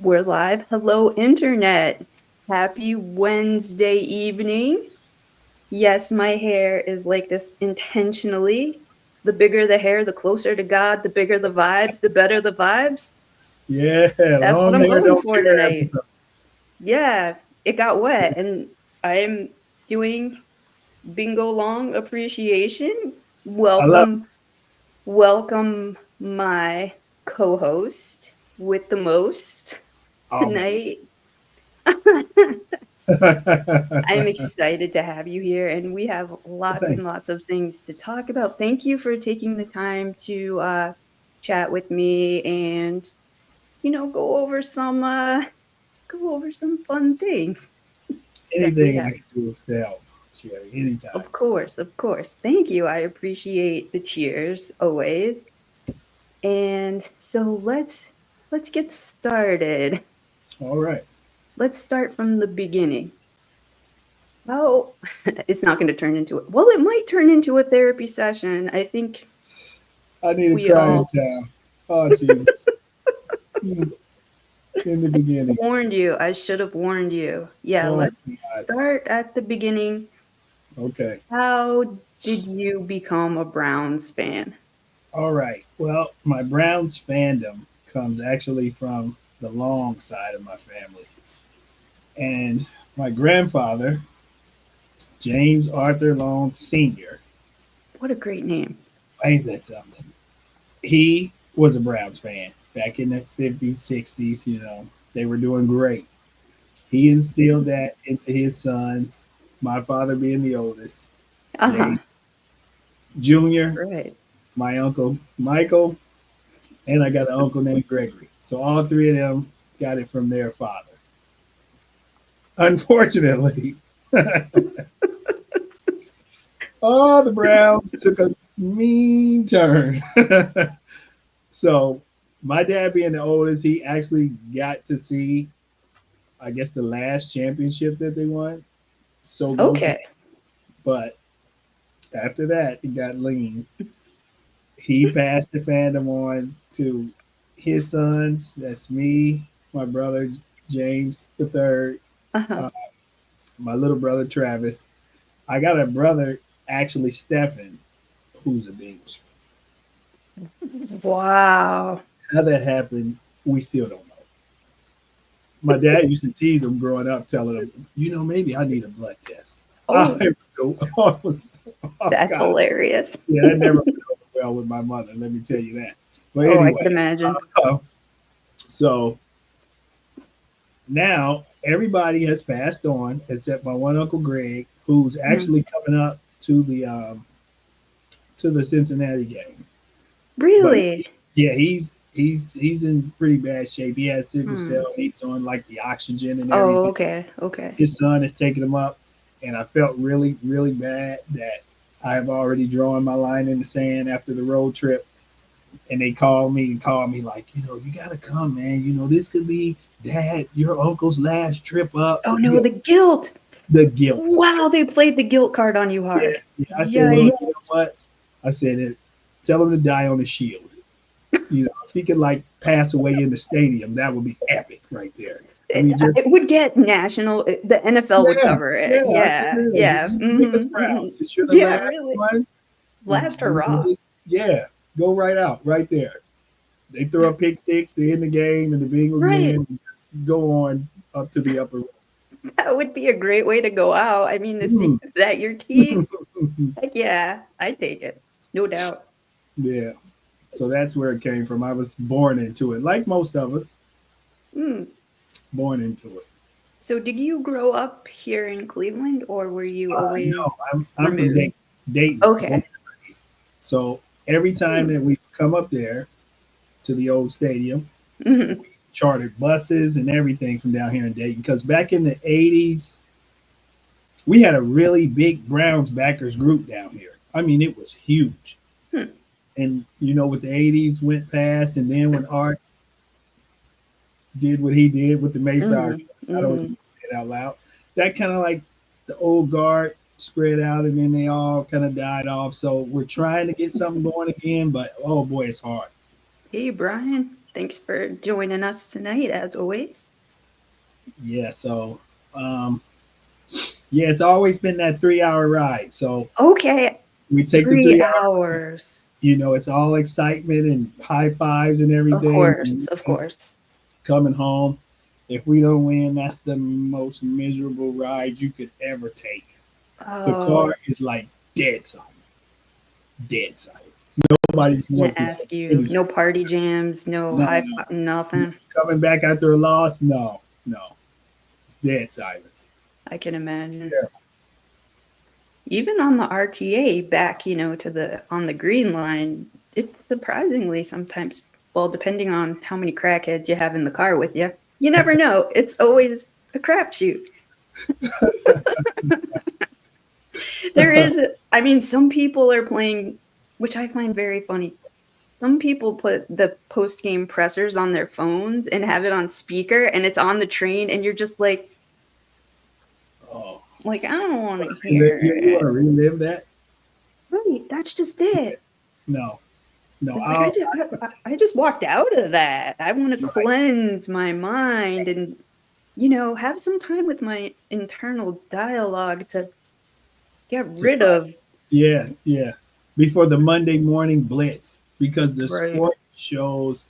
We're live. Hello, Internet. Happy Wednesday evening. Yes, my hair is like this intentionally. The bigger the hair, the closer to God, the bigger the vibes, the better the vibes. Yeah, That's what long I'm hair going don't for care tonight. episode. Yeah, it got wet, and I'm doing Bingo Long Appreciation. I love Welcome, welcome, my co host with the most oh man. tonight. I'm excited to have you here, and we have lots and Thanks. lots of things to talk about. Thank you for taking the time to chat with me and go over some fun things that we Anything I have. can do with help, Sherry, anytime. Of course, of course. Thank you. I appreciate the cheers always. And so let's get started. All right. Let's start from the beginning. Well, it's not going to turn into it. Well, it might turn into a therapy session. I think I need a we crying all time. Oh Jesus. Hmm, in the beginning. warned you. I should have warned you. Yeah, Oh let's God. start at the beginning. Okay. How did you become a Browns fan? All right. Well, my Browns fandom comes actually from the long side of my family. And my grandfather, James Arthur Long Sr., What a great name. ain't that something? He was a Browns fan back in the 50s, 60s. They were doing great. He instilled that into his sons, my father being the oldest, Uh-huh. James Jr., Right. my uncle Michael, and I got an uncle named Gregory. So all three of them got it from their father. Unfortunately, oh, the Browns took a mean turn. So my dad being the oldest, he actually got to see, I guess, the last championship that they won. So go get. Okay. But after that, it got lean. He passed the fandom on to his sons. That's me, my brother James the third, Uh-huh. uh, my little brother Travis. I got a brother, actually Stefan, who's a Bengals fan. Wow. How that happened, we still don't know. My dad used to tease him growing up, telling him, maybe I need a blood test. Oh, I was, oh that's God, hilarious. yeah, that never went over well with my mother. Let me tell you that. But Oh, I anyway, could imagine. uh, so now everybody has passed on except my one uncle Greg, who's Mhm. actually coming up to the Cincinnati game. But Really? yeah, he's in pretty bad shape. He has sickle Hmm. cell. He's on like the oxygen and Oh, everything. okay. Okay. His son is taking him up, and I felt really really bad that I've already drawn my line in the sand after the road trip. And they called me like, you gotta come, man. This could be dad, your uncle's last trip up. Oh no, the guilt. The guilt. Wow, they played the guilt card on you Yeah, hard. yeah. I said, well, look, you know Yikes. what? I said it. Tell him to die on the shield. If he could like pass away in the stadium, that would be epic right there. I mean, It just would get national. The NFL would yeah, cover it. yeah. I said, Yeah, yeah, yeah. make us Hmm. proud. Since you're the Yeah, last really. one, Last we'll hurrah. just yeah, go right out right there. They throw a pick six to end the game, and the Bengals Right. win. And just go on up to the upper. That would be a great way to go out. I mean, to see Mm. that your team. Heck yeah, I take it. No doubt. Yeah. So that's where it came from. I was born into it, like most of us, Mm. born into it. So, did you grow up here in Cleveland, or were you No, always I'm from removed? Dayton, born Okay. and raised. So every time Hmm. that we come up there to the old stadium, Hmm. chartered buses and everything from down here in Dayton. Because back in the '80s, we had a really big Browns backers group down here. I mean, it was huge. Hmm. And with the '80s went past, and then when Art did what he did with the Mayflower Hmm. Kings, I don't even Hmm. say it out loud. That kind of like the old guard spread out, and then they all kind of died off. So we're trying to get something going again, but oh boy, it's hard. Hey, Brian. Thanks for joining us tonight, as always. Yeah, so um, yeah, it's always been that 3 hour ride. So Okay, we take the 3 hour. 3 hours. It's all excitement and high fives and Of everything. course, And of course. coming home, if we don't win, that's the most miserable ride you could ever take. The car Oh, is like dead silent, dead silent. I was Nobody's just gonna voice is ask you, anything. no party jams, no No, high no. five, nothing. Coming back after a loss, no, no. It's dead silence. I can imagine. Yeah. Even on the RTA back, to the on the green line, it's surprisingly sometimes, well, depending on how many crackheads you have in the car with you, you never know. It's always a crapshoot. There is, I mean, some people are playing, which I find very funny. Some people put the post game pressers on their phones and have it on speaker, and it's on the train, and you're just Oh, like I don't want to hear you want it. to relive that? Right, that's just it. No, no. It's like I just walked out of that. I want to Right. cleanse my mind and have some time with my internal dialogue to get To rid of. yeah, yeah. Before the Monday morning blitz, because the Right. sport shows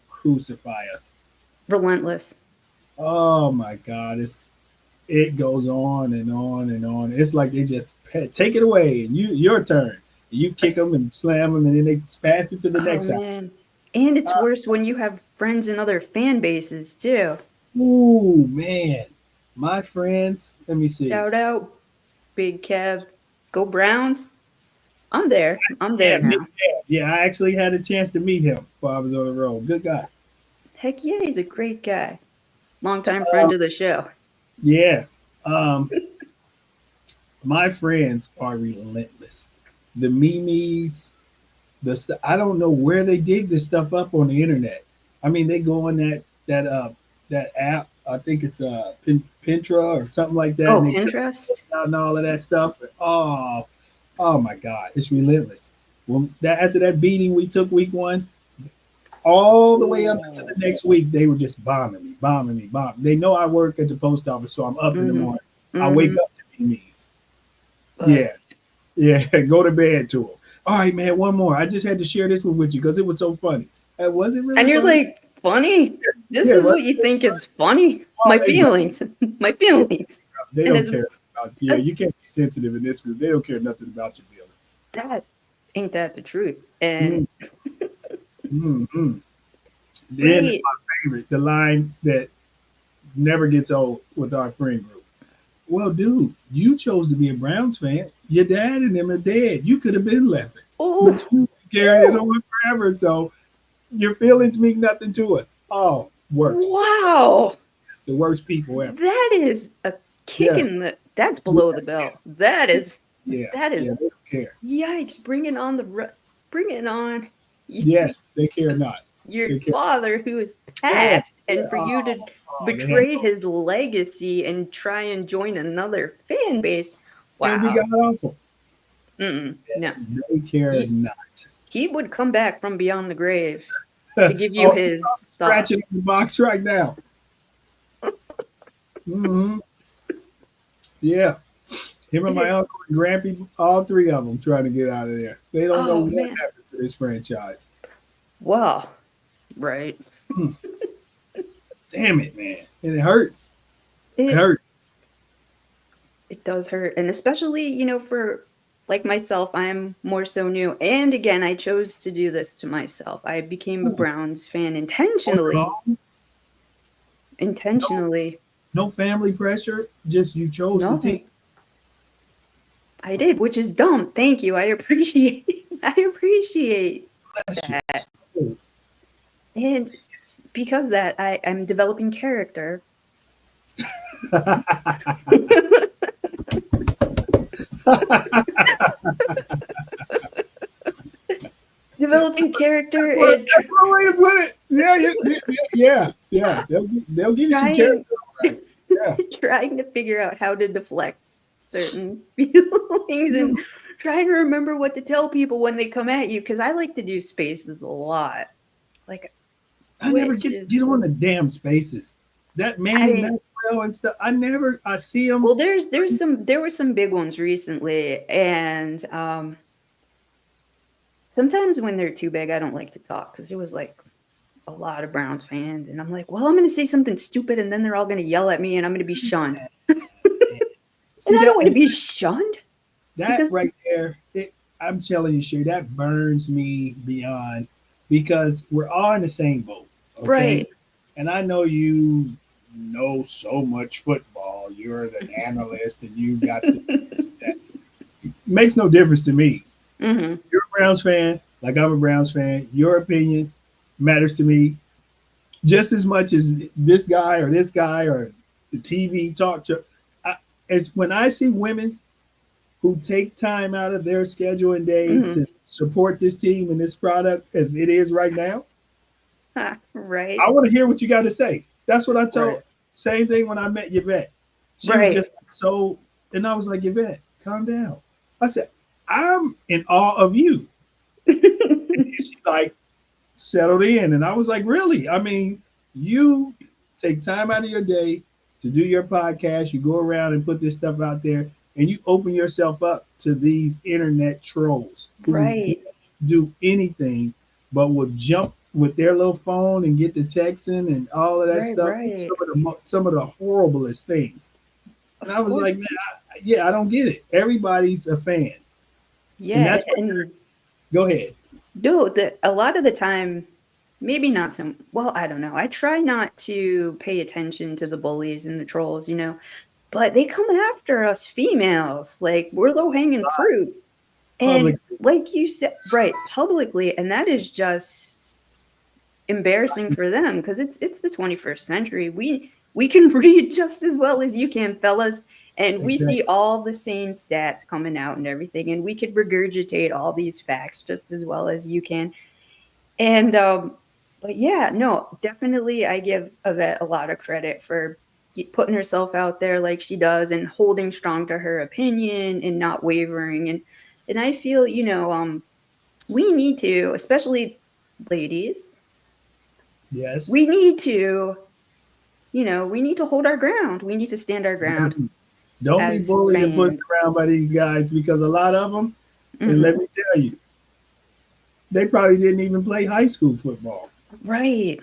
crucify us. Relentless. Oh my God, it goes on and on and on. It's like they just take it away and your turn. You kick them and slam them, and then they pass it to the Oh next side. man. And it's worse when you have friends in other fan bases too. Ooh man, my friends. Let me see. Shout out, Big Kev. Go Browns. I'm there. I'm there Yeah, now. yeah. I actually had a chance to meet him while I was on the road. Good guy. Heck yeah, he's a great guy. Longtime friend of the show. Yeah. Um, my friends are relentless. The memes, I don't know where they dig this stuff up on the internet. I mean, they go on that app. I think it's Pintra or something like that, and Oh, they cut Pinterest? out and all of that stuff. Oh my God, it's relentless. Well, after that beating we took week one, all the way up into the Ooh. next week, they were just bombing me, bombing me, bombing. They know I work at the post office, so I'm up in the Mm-hmm. morning. I wake Mm-hmm. up to memes. But Yeah, yeah, go to bed to them. All right, man, one more. I just had to share this one with you because it was so funny. Was it really and you're funny? like, funny? This Yeah, is what? what you think is funny? Oh, My they know. feelings. My Yeah, feelings. they And don't as care. Yeah, you can't be sensitive in this group. They don't care nothing about your feelings. that ain't that the truth. And Mm, mm, mm. Then right. my favorite, the line that never gets old with our friend group. Well, dude, you chose to be a Browns fan. Your dad and them are dead. You could have been left it, but Oh, you carried it oh, on forever. So your feelings mean nothing to us. Oh, worst. wow. It's the worst people ever. That is a kick Yeah, in the that's yeah, below the belt. That is yeah, that yeah. is They don't care. yikes. Bring it on Yes, they care not. your They care. father who is Yeah, passed, yeah. and for you to They have betray his legacy and try and join another fan base. and we Wow. got awful. Mm-mm, no. They care He not. he would come back from beyond the grave to give you Oh, he's his thought. scratching the box right now. Hmm. Yeah. Him and It my is. uncle and Grampy, all three of them trying to get out of there. They don't know Oh what man. happened to this franchise. Wow. Right. Hmm. Damn it, man. And it hurts. It It hurts. it does hurt. And especially, for like myself, I'm more so new. And again, I chose to do this to myself. I became a Hmm. Browns fan On your intentionally. own, no, Intentionally. no family pressure. Just you chose the team. Nothing. I did, which is dumb. Thank you. I appreciate I appreciate Bless your that. soul. And because of that, I'm developing character. Developing character and That's one way to put it. Yeah, yeah. They'll give you some trying character, all right. Yeah. trying to figure out how to deflect certain feelings and Mm. trying to remember what to tell people when they come at you because I like to do spaces a lot. Like I never which get to get is on the damn spaces. That Manny I Maxwell and stuff. I see him. well, there were some big ones recently, and sometimes when they're too big, I don't like to talk because it was like a lot of Browns fans, and I'm like, well, I'm gonna say something stupid, and then they're all gonna yell at me, and I'm gonna be shunned, and See I don't that want to be shunned that because right there. I'm telling you, Shay, that burns me beyond because we're all in the same boat. Okay, right, and I know you know so much football. You're the analyst, and you got this. That makes no difference to me. hmm You're a Browns fan, like I'm a Browns fan. Your opinion matters to me just as much as this guy or the TV talk show. I, as when I see women who take time out of their schedule and days hmm to support this team and this product as it is right now, right, I want to hear what you got to say. That's what I right, told. Same thing when I met Yvette. She was right. just so, and I was like, Yvette, calm down. I said, I'm in awe of you. And she's like, settled in. And I was like, really? I mean, you take time out of your day to do your podcast, you go around and put this stuff out there, and you open yourself up to these internet trolls who Right, do anything but will jump with their little phone and get the texting and all of that right, stuff. It's right. some of the horriblest things. And Of I was course, like, man, yeah, I don't get it. Everybody's a fan, and yeah, that's what. and Go ahead. no, a lot of the time, maybe not some. Well, I don't know. I try not to pay attention to the bullies and the trolls, but they come after us females, like we're low hanging fruit, and Public. like you said, right, publicly, and that is just embarrassing for them because it's the 21st century. We can read just as well as you can, fellas, and we see Exactly. all the same stats coming out and everything, and we could regurgitate all these facts just as well as you can. And but yeah, no, definitely I give Yvette a lot of credit for putting herself out there like she does and holding strong to her opinion and not wavering. And I feel, we need to, especially ladies, Yes. we need to, we need to hold our ground. We need to stand our ground Don't be as bullied and pushed fans. around by these guys because a lot of them, and Hmm let me tell you, they probably didn't even play high school football. Right.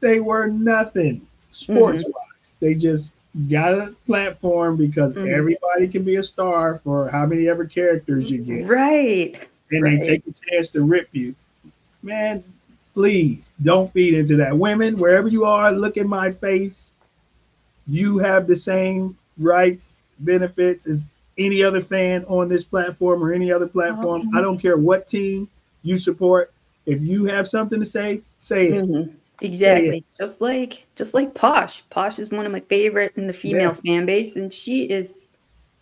They were nothing hmm sports wise. They just got a platform because hmm everybody can be a star for how many ever characters you get. Right. And they Right. take a chance to rip you. Man, please don't feed into that. Women, wherever you are, look in my face. You have the same rights, benefits as any other fan on this platform or any other platform. I don't care what team you support. If you have something to say it. Mhm. Say it. Exactly. Just like Posh. Posh is one of my favorite in the female Yes. fan base, and she is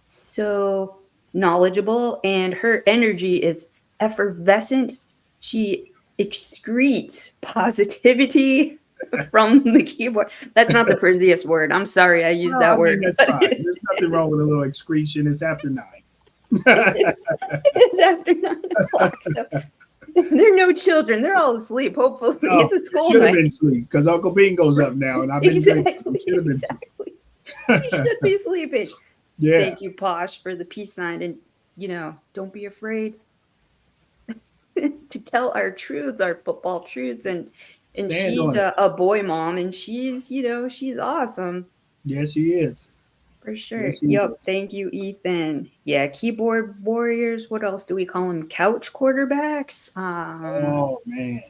so knowledgeable, and her energy is effervescent. She excretes positivity from the keyboard. That's not the prettiest word. I'm sorry I used Well, I that mean, word, that's but fine. There's nothing wrong with a little excretion. It's after 9. it's it's after 9 o'clock, so there are no children. They're all asleep, hopefully. No, It's a you school should have night. been asleep because Uncle Bean goes Right. up now and I've been drinking. You Exactly, should have been exactly. You should be sleeping. Yeah. Thank you, Posh, for the peace sign, and, don't be afraid to tell our truths, our football truths, and Stand she's on it. a boy mom, and she's awesome Yes, she is. for sure. Yes, she Yup, is. thank you, Ethan. Yeah, keyboard warriors, what else do we call them? Couch quarterbacks? Oh, man.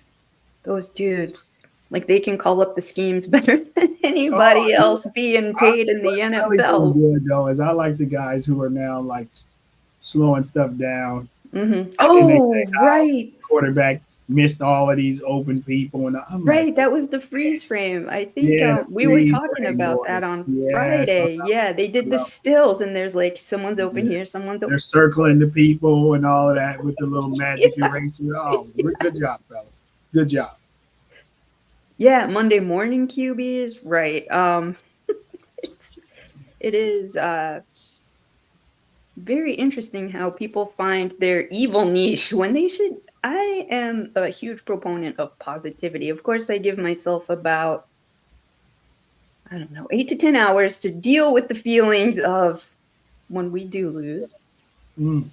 Those dudes, like, they can call up the schemes better than Oh, anybody yeah. else being I, paid in the what's really been NFL. good, though, is I like the guys who are now like slowing stuff down. Mhm. And then they say Oh, how right. quarterback missed all of these open people. And I'm like, Right, that was the freeze frame. I think, yeah, the we were freeze talking frame about that boys. on Yes, Friday. Yeah, they I did the love stills, and there's, like, someone's them. open Yeah. here, someone's o They're circling the people and all of that with the little magic Yes, eraser. Oh, good yes. job, fellas. Good job. Yeah, Monday morning QBs, right, it's it is, Very interesting how people find their evil niche when they should. I am a huge proponent of positivity. Of course, I give myself about, I don't know, 8 to 10 hours to deal with the feelings of when we do lose. Mm,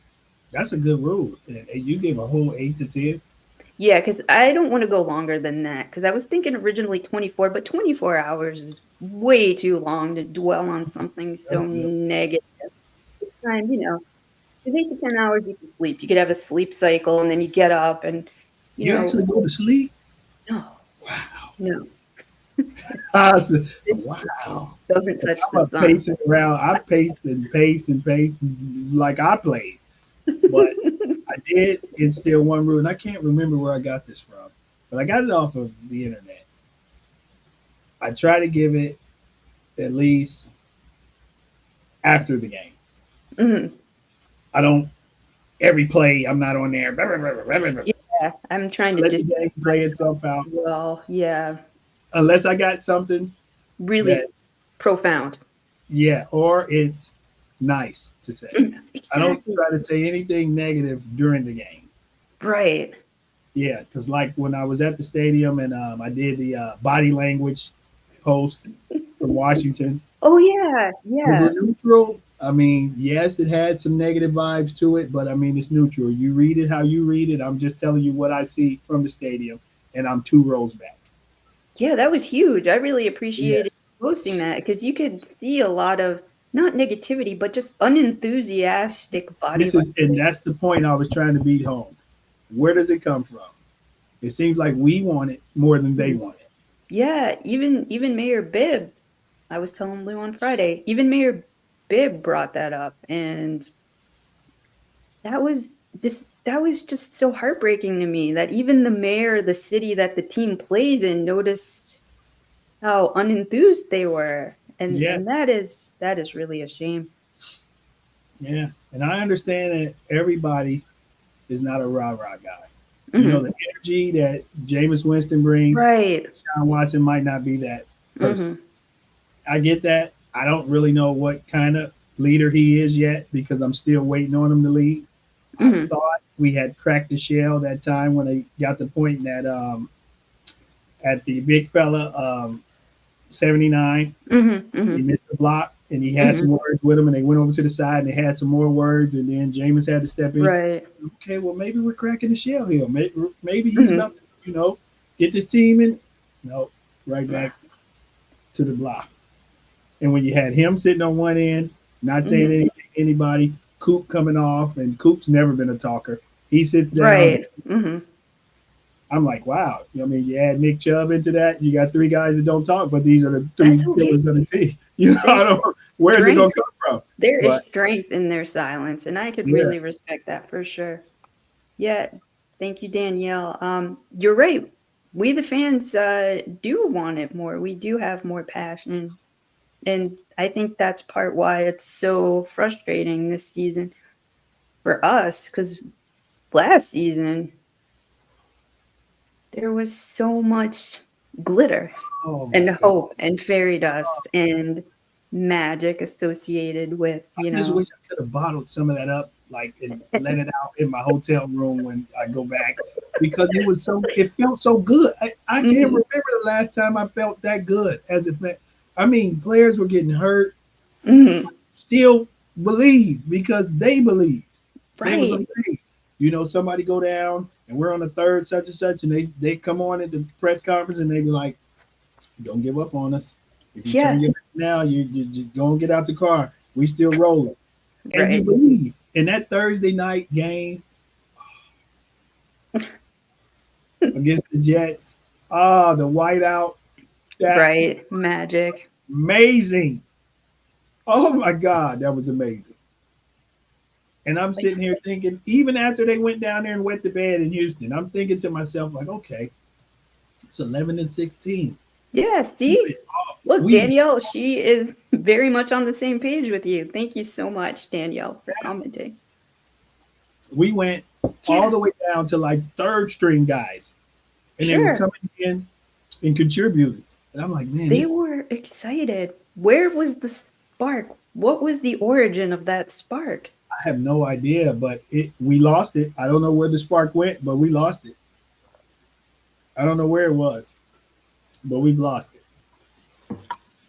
that's a good rule. And you give a whole 8 to 10. Yeah, because I don't want to go longer than that. Because I was thinking originally 24, but 24 hours is way too long to dwell on something so That's good. negative. It's time, because 8 to 10 hours you can sleep. You could have a sleep cycle and then you get up and, you You know, actually go to sleep? no, Wow. no. I said, This wow. doesn't 'Cause touch I'm the a sun. pacing around. I paced and paced and paced like I played. But I did instill one rule, and I can't remember where I got this from, but I got it off of the internet. I try to give it at least after the game. Mhm. I don't every play. I'm not on there. Yeah, I'm trying to Let the distance game play myself itself as out. well. Yeah, Unless I got something really that's profound. yeah, or it's nice to say. I don't Exactly. try to say anything negative during the game. Right. Yeah, because like when I was at the stadium and I did the body language post from Washington, Oh, yeah, was yeah. it neutral? I mean, yes, it had some negative vibes to it, but I mean, it's neutral. You read it how you read it. I'm just telling you what I see from the stadium, and I'm 2 rows back. Yeah, that was huge. I really Yeah, appreciated posting that because you could see a lot of not negativity, but just unenthusiastic body this is, and language. that's the point I was trying to beat home. Where does it come from? It seems like we want it more than they Mhm. want it. Yeah, even Mayor Bibb, I was telling Lou on Friday, even Mayor Bibb brought that up, and that was just so heartbreaking to me that even the mayor of the city that the team plays in noticed how unenthused they were, and Yes, that is really a shame. yeah, and I understand that everybody is not a rah rah guy. You know, Mhm. the energy that Jameis Winston brings, Right. Sean Watson might not be that person. Mhm. I get that. I don't really know what kind of leader he is yet because I'm still waiting on him to lead. I Mhm. thought we had cracked the shell that time when they got the point that at the big fella 79, Mhm. he Mhm. missed the block and he had Mhm. some words with him and they went over to the side and they had some more words and then Jameis had to step in. Right. I said, okay, well maybe we're cracking the shell here. Maybe he's Mhm. about to, get this team in. No, right back to the block. And when you had him sitting on one end, not saying Mhm. anything to anybody, Coop coming off, and Coop's never been a talker. He sits down. Right. Mhm. I'm like, wow. I mean, you add Nick Chubb into that, you got 3 guys that don't talk, but these are the three That's okay. pillars of the team. You know, I There's don't. Where's it strength gonna come from? there is But strength in their silence, and I could yeah, really respect that for sure. Yeah, thank you, Danielle. You're right. We the fans do want it more. We do have more passion, and I think that's part why it's so frustrating this season for us. Because last season there was so much glitter oh my and god, hope and fairy dust and magic associated with, I just wish I could have bottled some of that up, like and let it out in my hotel room when I go back, because it was so. It felt so good. I can't Mhm, remember the last time I felt that good as if. I mean, players were getting hurt, mhm, still believed because they believed. They was like, right. hey, somebody go down and we're on the third such and such, and they come on at the press conference and they be like, don't give up on us. If you turn Yeah, your back now, you don't get out the car. We still rolling, and you right, believe. In that Thursday night game against the Jets, the whiteout, that right, magic. amazing. Oh my God, that was amazing. And I'm Like, sitting here thinking, even after they went down there and wet the bed in Houston, I'm thinking to myself, like, okay, it's 11-16. yeah, We see? Look, we Danielle, she is very much on the same page with you. Thank you so much, Danielle, for commenting. we went all Yeah, the way down to like third string guys, and they were sure. coming in and contributing. And I'm like, man, They this were excited. Where was the spark? What was the origin of that spark? I have no idea, but we lost it. I don't know where the spark went, but we lost it. I don't know where it was, but we've lost it.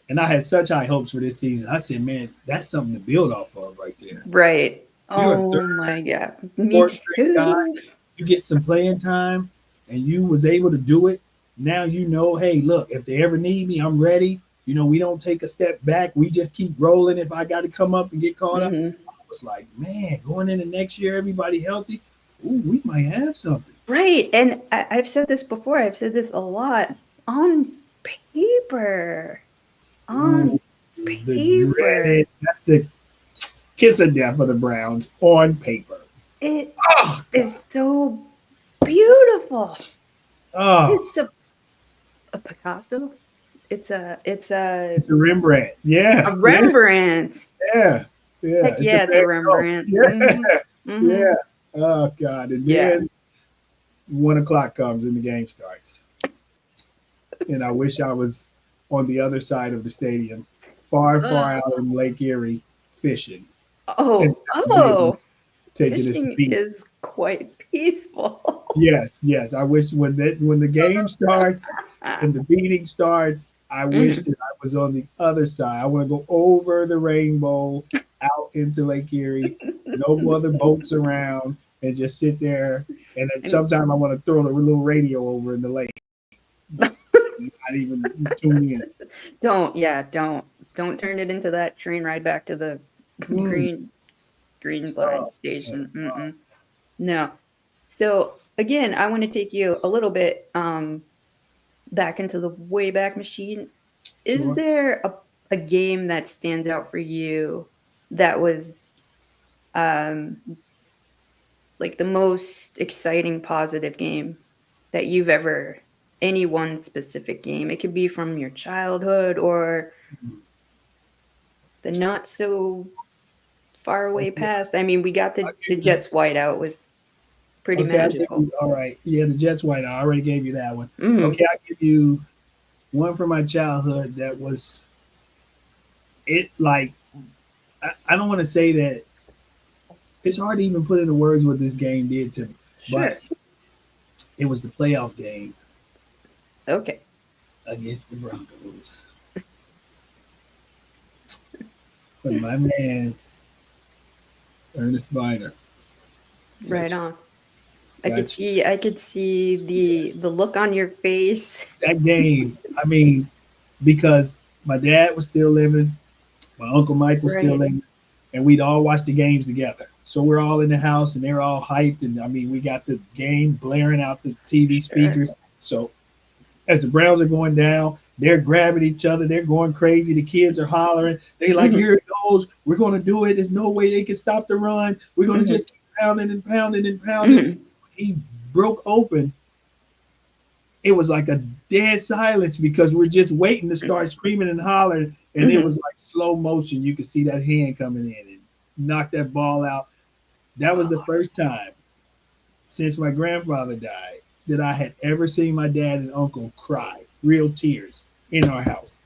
And I had such high hopes for this season. I said, man, that's something to build off of right there. Right. You're a Oh third, my god. Me fourth string guy. too. You get some playing time, and you was able to do it. Now you know, hey, look, if they ever need me, I'm ready. We don't take a step back. We just keep rolling. If I got to come up and get caught up, Hmm. I was like, man, going into next year, everybody healthy. Ooh, we might have something. Right. And I've said this before. I've said this a lot. On paper. Ooh, On the paper. dreaded. That's the kiss of death for the Browns on paper. It Oh is God. so beautiful. Oh, It's a Picasso. It's it's a Rembrandt. Yeah, a yeah, Rembrandt. yeah, yeah. Heck It's a yeah, it's a Van Gogh. Rembrandt. Yeah, Hmm. yeah. Oh God. And Yeah. then 1 o'clock comes and the game starts. And I wish I was on the other side of the stadium, far, far Ugh. out in Lake Erie, fishing Oh, instead of being oh. taking this Fishing beat. is quite peaceful. Yes, yes. I wish when the game starts and the beating starts, I wish Mhm. that I was on the other side. I want to go over the rainbow out into Lake Erie, no other boats around, and just sit there. And then And sometime I want to throw the little radio over in the lake, not even tune in. don't turn it into that train ride back to the Mm. green line Oh, man. station. Mm-mm. No. So again, I want to take you a little bit back into the Wayback Machine. Is Sure. there a game that stands out for you that was um like the most exciting positive game that you've ever any one specific game? It could be from your childhood or the not so far away Okay. past. I mean, we got I'll the give you, Jets whiteout was pretty okay, I'll give magical. you, all right. Yeah, the Jets white. I already gave you that one. Mhm. Okay, I'll give you one from my childhood that was it like I don't want to say that it's hard to even put into words what this game did to me, but Sure. it was the playoff game Okay. against the Broncos when my man Ernest Biner Right got on. got I could see the look on your face. that game. I mean, because my dad was still living, my uncle Mike was still Right. living, and we'd all watch the games together. So we're all in the house, and they're all hyped, and I mean, we got the game blaring out the TV Sure. speakers. So as the Browns are going down, they're grabbing each other. They're going crazy. The kids are hollering. They like, Mhm. here it goes. We're going to do it. There's no way they can stop the run. We're going to Mhm. just keep pounding and pounding and pounding. Mhm. He broke open. It was like a dead silence because we're just waiting to start screaming and hollering. And it was Mhm. like slow motion. You could see that hand coming in and knock that ball out. That was the Oh, first time since my grandfather died that I had ever seen my dad and uncle cry, real tears in our house.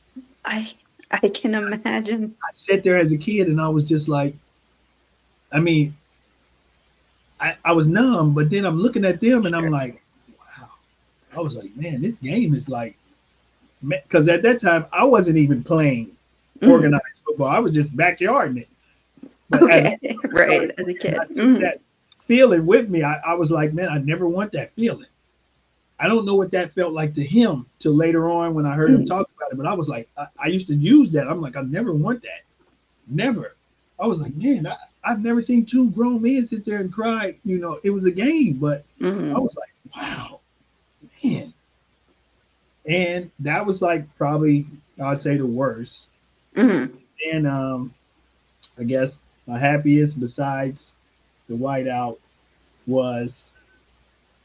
I I can imagine. I sat there as a kid and I was just like, I mean, I was numb, but then I'm looking at them and I'm Sure. like, wow. I was like, man, this game is like, because at that time I wasn't even playing Mhm. organized football. I was just backyarding it. But as Okay. I Right, started as a playing, I kid. took Mhm. that feeling with me. I was like, man, I never want that feeling. I don't know what that felt like to him till later on when I heard him Mhm. talk about it. But I was like, I used to use that. I'm like, I never want that. Never. I was like, man, I've never seen two grown men sit there and cry. It was a game, but I Mhm. was like, wow, man. And that was like probably, I'd say, the worst. Mhm. And I guess my happiest besides the whiteout was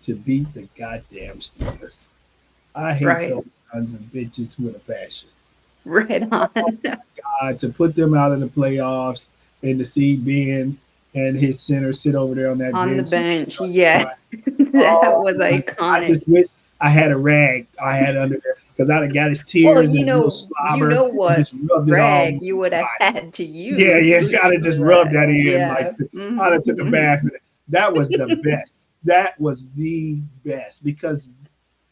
to beat the goddamn Steelers. I hate Right. those sons of bitches with a passion. Right on. To put them out of the playoffs and to see Ben and his center sit over there on that On the bench and bench. start Yeah. crying. That Oh, was I iconic. just wish I had a rag I had under there. because I'd have got his Well, tears and his little you slobber know and what just rubbed it all over rag you my would have body. had to Yeah, yeah, use I'd have just for rubbed that. that in like Yeah. I'd have took a Mhm. bath in it. That was the best. That was the best because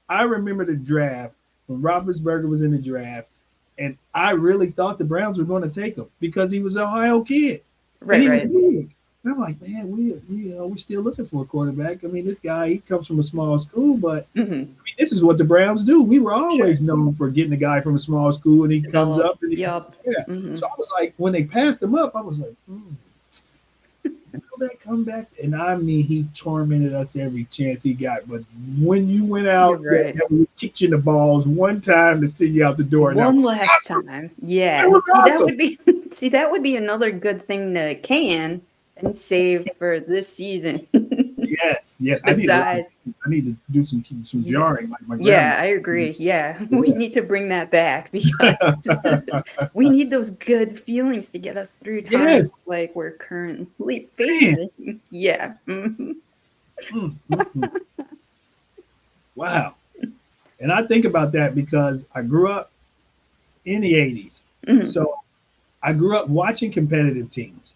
I remember the draft when Roethlisberger was in the draft, and I really thought the Browns were going to take him because he was an Ohio kid and Right, he was right. big. And I'm like, man, we're still looking for a quarterback. I mean, this guy he comes from a small school, but Mhm. I mean, this is what the Browns do. We were Sure. always known for getting a guy from a small school, and he comes Develop. up and he's Yup. yeah. So Mhm. I was like, when they passed him up, I was like, will that come back? And I mean, he tormented us every chance he got. But when you went You're out, right. that kicked you in the balls one time to send you out the door, and that One was last awesome. time. It Yeah. was See, that awesome. would be see, that would be another good thing to can and save for this season. Yes, yes. I need a lot of. Besides, I need to do some yeah. jarring like my grandma. Yeah, I agree. Yeah. We Yeah. need to bring that back because we need those good feelings to get us through times Yes, like we're currently man. facing. Yeah. Mhm. Mm, mm, mm. Wow. And I think about that because I grew up in the '80s, Mhm. so I grew up watching competitive teams.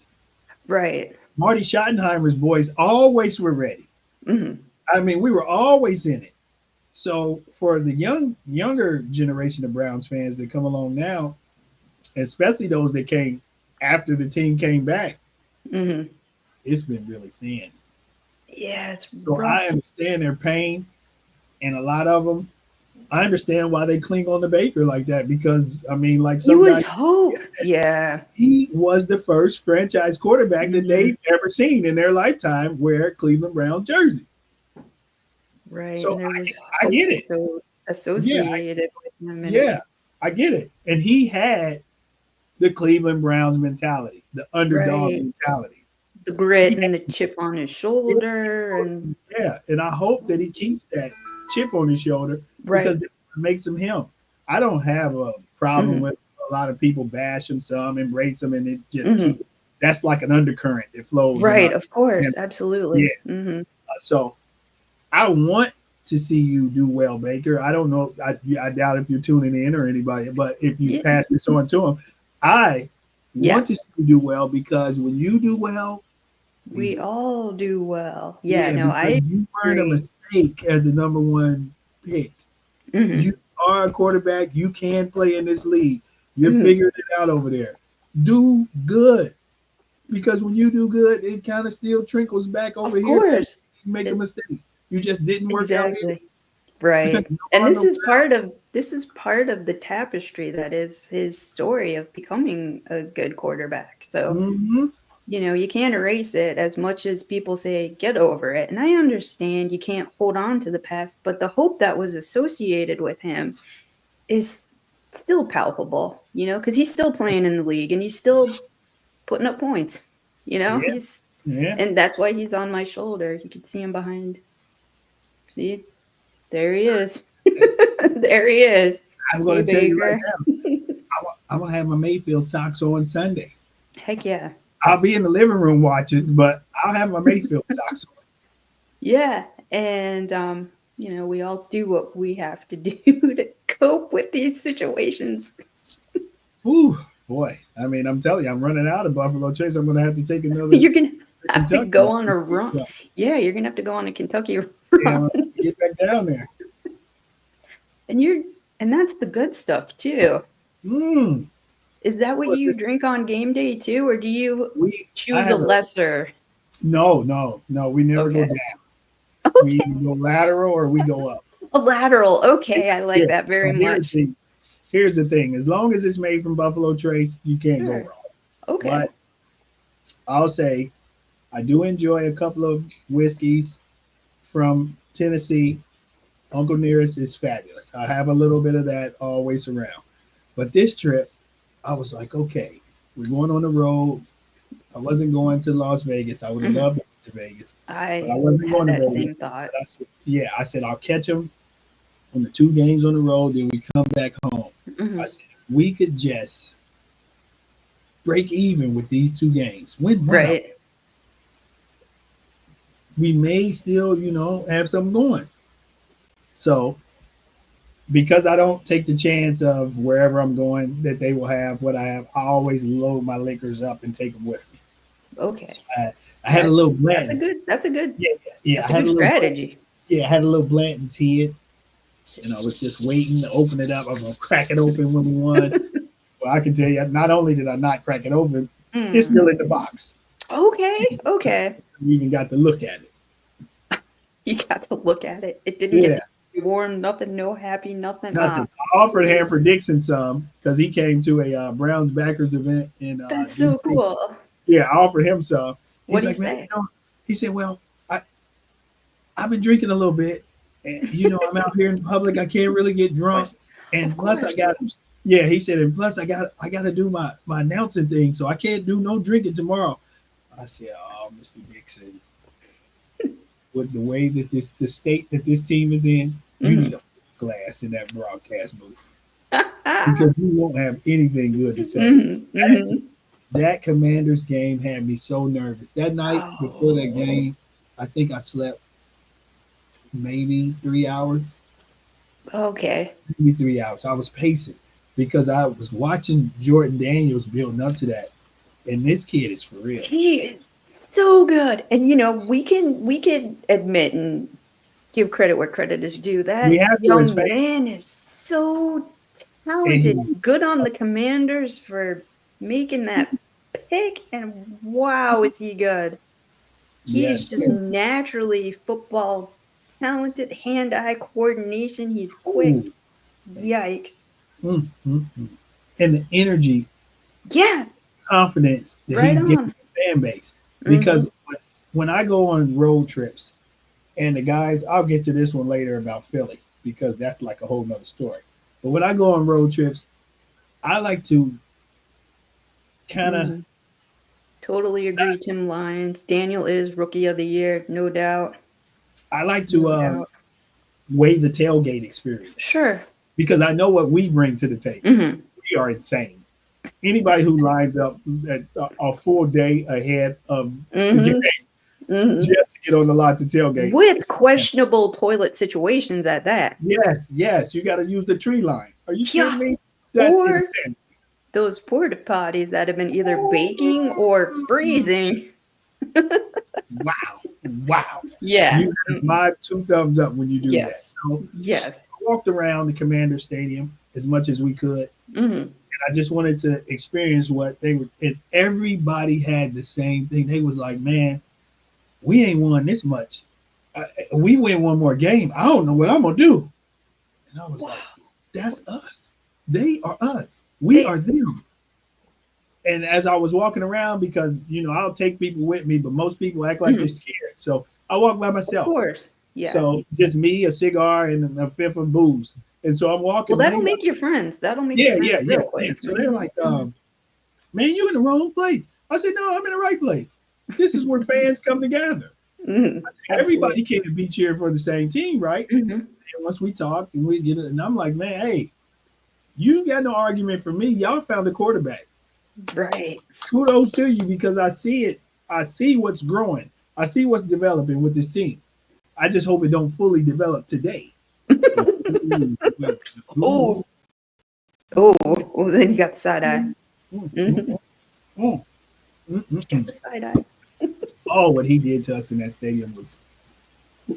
Right. Marty Schottenheimer's boys always were ready. Mhm. I mean, we were always in it. So for the younger generation of Browns fans that come along now, especially those that came after the team came back, Mhm. it's been really thin. Yeah, it's So I rough. understand their pain, and a lot of them, I understand why they cling on to Baker like that because I mean, like He some was guys, hope. Yeah. he was the first franchise quarterback that Mhm. they've ever seen in their lifetime wear a Cleveland Brown jersey. Right, So and there was I hope get it. Yeah, associated with him and yeah, I get it. And he had the Cleveland Browns mentality, the underdog right. mentality. The grit He and the chip on his had, shoulder and yeah, and I hope that he keeps that chip on his shoulder because right. that makes him him. I don't have a problem Mhm. with a lot of people bash him some, embrace him, and it just keep. Mhm. That's like an undercurrent that flows in Right, our. of course, And yeah, absolutely. Mhm. so I want to see you do well, Baker. I don't know. I doubt if you're tuning in or anybody, but if you Yeah. pass this on to him, I want Yeah. to see you do well because when you do well, we We do. all do well. Yeah, Yeah, no, because I you weren't a agree. mistake as the number one pick. You Mhm. are a quarterback. You can play in this league. You're Mhm. figuring it out over there. Do good because when you do good, it kind of still trickles back over Of here that course. you make a It mistake. You just didn't work out exactly. Right. no And harm, no this is part of the tapestry that is his story of becoming a good quarterback. So, foul. Mm-hmm. you can't erase it as much as people say get over it. And I understand you can't hold on to the past, but the hope that was associated with him is still palpable, because he's still playing in the league and he's still putting up points. Yeah, He's yeah. and that's why he's on my shoulder. You can see him behind. See? There he is. There he is. I'm going Hey, to tell you right Baker. now. I'm going to have my Mayfield socks on Sunday. Heck yeah. I'll be in the living room watching, but I'll have my Mayfield socks Yeah, and, we all do what we have to do to cope with these situations. on. Ooh, boy. I mean, I'm telling you, I'm running out of Buffalo Chase. I'm going to have to take another You're gonna to have to Kentucky. go on a run. Yeah, you're gonna have to go on a Kentucky Yeah, I'm run. gonna have to get back down there. And you're and that's the good stuff too. Mm. Is that what So you drink on game day too, or do you I choose a have a, lesser? no, no, no. We never go Okay. down. We Okay. either go lateral or we go up. A lateral. Okay, I Yeah. like that So very much. here's the thing. As long as it's made from Buffalo Trace, you can't go Sure. wrong. Okay. But I'll say I do enjoy a couple of whiskeys from Tennessee. Uncle Nearest is fabulous. I have a little bit of that always around. But this trip, I was like, okay, we're going on the road. I wasn't going to Las Vegas. I would have Mhm. loved to go to Vegas, but I I wasn't had going to that Vegas. same thought. But I said, yeah, I said, I'll catch them on the two games on the road. Then we come back home. I Mhm. said, if we could just break even with these two games, win one of them, Right. we may still, have something going. So because I don't take the chance of wherever I'm going that they will have what I have. I always load my liquors up and take them with me. Okay. So I had a little Blanton's. Yeah, yeah. I that's a had a good little strategy. yeah, I had a little Blanton's hid, and I was just waiting to open it up. I was gonna crack it open when we won. Well, I can tell you, not only did I not crack it open, it's Mm. still in the box. Okay, Jesus Christ. okay. We even got to look at it. You got to look at it. It didn't get Yeah, to be warm, nothing, no happy, nothing. nothing. I offered Hanford Dixon some because he came to a Browns backers event in That's so DC. cool. Yeah, I offered him some. What He's do you like, man, say? he said, well, I, I've been drinking a little bit, and I'm out here in public. I can't really get Of drunk, course. and Of plus I course. got, yeah, he said, and plus I got to do my announcing thing, so I can't do no drinking tomorrow. I said, oh, Mr. Dixon, with the way that the state that this team is in, you need Mhm. a full glass in that broadcast booth because you won't have anything good to say. Mhm, mhm. That Commanders game had me so nervous. That night before Oh, that game, I think I slept maybe 3 hours. okay. Maybe 3 hours. I was pacing because I was watching Jordan Daniels building up to that, and this kid is for real. He is so good, and, we can admit and give credit where credit is due. We That have to young respect, man is so and talented. he's Good on the Commanders for making that pick, and wow, is he good. He's yes, just yes. naturally football talented, hand-eye coordination, he's quick. Ooh, Yikes. mm. And the energy, Yeah, confidence that right he's giving on. the fan base. Because Mhm. when I go on road trips, and the guys, I'll get to this one later about Philly because that's like a whole nother story. But when I go on road trips, I like to kind of, Mhm. Totally agree, Tim Lyons. Daniel is Rookie of the Year, no doubt, I like to no doubt. weigh the tailgate experience Sure. because I know what we bring to the table. Mhm. We are insane. Anybody who lines up at a full day ahead of the game Mhm. Mhm. just to get on the lot to tailgate, With questionable toilet situations at that. yes, yes, you got to use the tree line. Are you Yeah, kidding me? That's or insane. those porta potties that have been either baking or freezing. Wow, wow. Yeah. You have Mm-mm. my two thumbs up when you do that. Yes. So Yes. I walked around the Commander Stadium as much as we could. Mhm. I just wanted to experience what they were. And everybody had the same thing. They was like, "Man, we ain't won this much. We win one more game. I don't know what I'm gonna do." And I was like, Wow. "That's us. They are us. We They are them." And as I was walking around, because I'll take people with me, but most people act like they're mhm. scared. So I walk by Of myself. course. Yeah. So just me, a cigar, and a fifth of booze. And so I'm Well, walking, and that'll they like, make you friends. That'll make you yeah, yeah, friends yeah, real yeah. quick. So they're Mhm. like, Mhm. man, you in the wrong place. I said, no, I'm in the right place. This is where fans come together. Mhm. I said, Absolutely. everybody can't be cheering for the same team, right? Mhm. And once we talk and we get it, and I'm like, man, hey, you got no argument for me. Y'all found the quarterback. Right. Kudos to you because I see it. I see what's growing. I see what's developing with this team. I just hope it don't fully develop today. Ooh, ooh, Oh, oh, oh, then you got the side eye. mm, mm, Mhm. mm, You got mm. the side eye. Oh, what he did to us in that stadium was.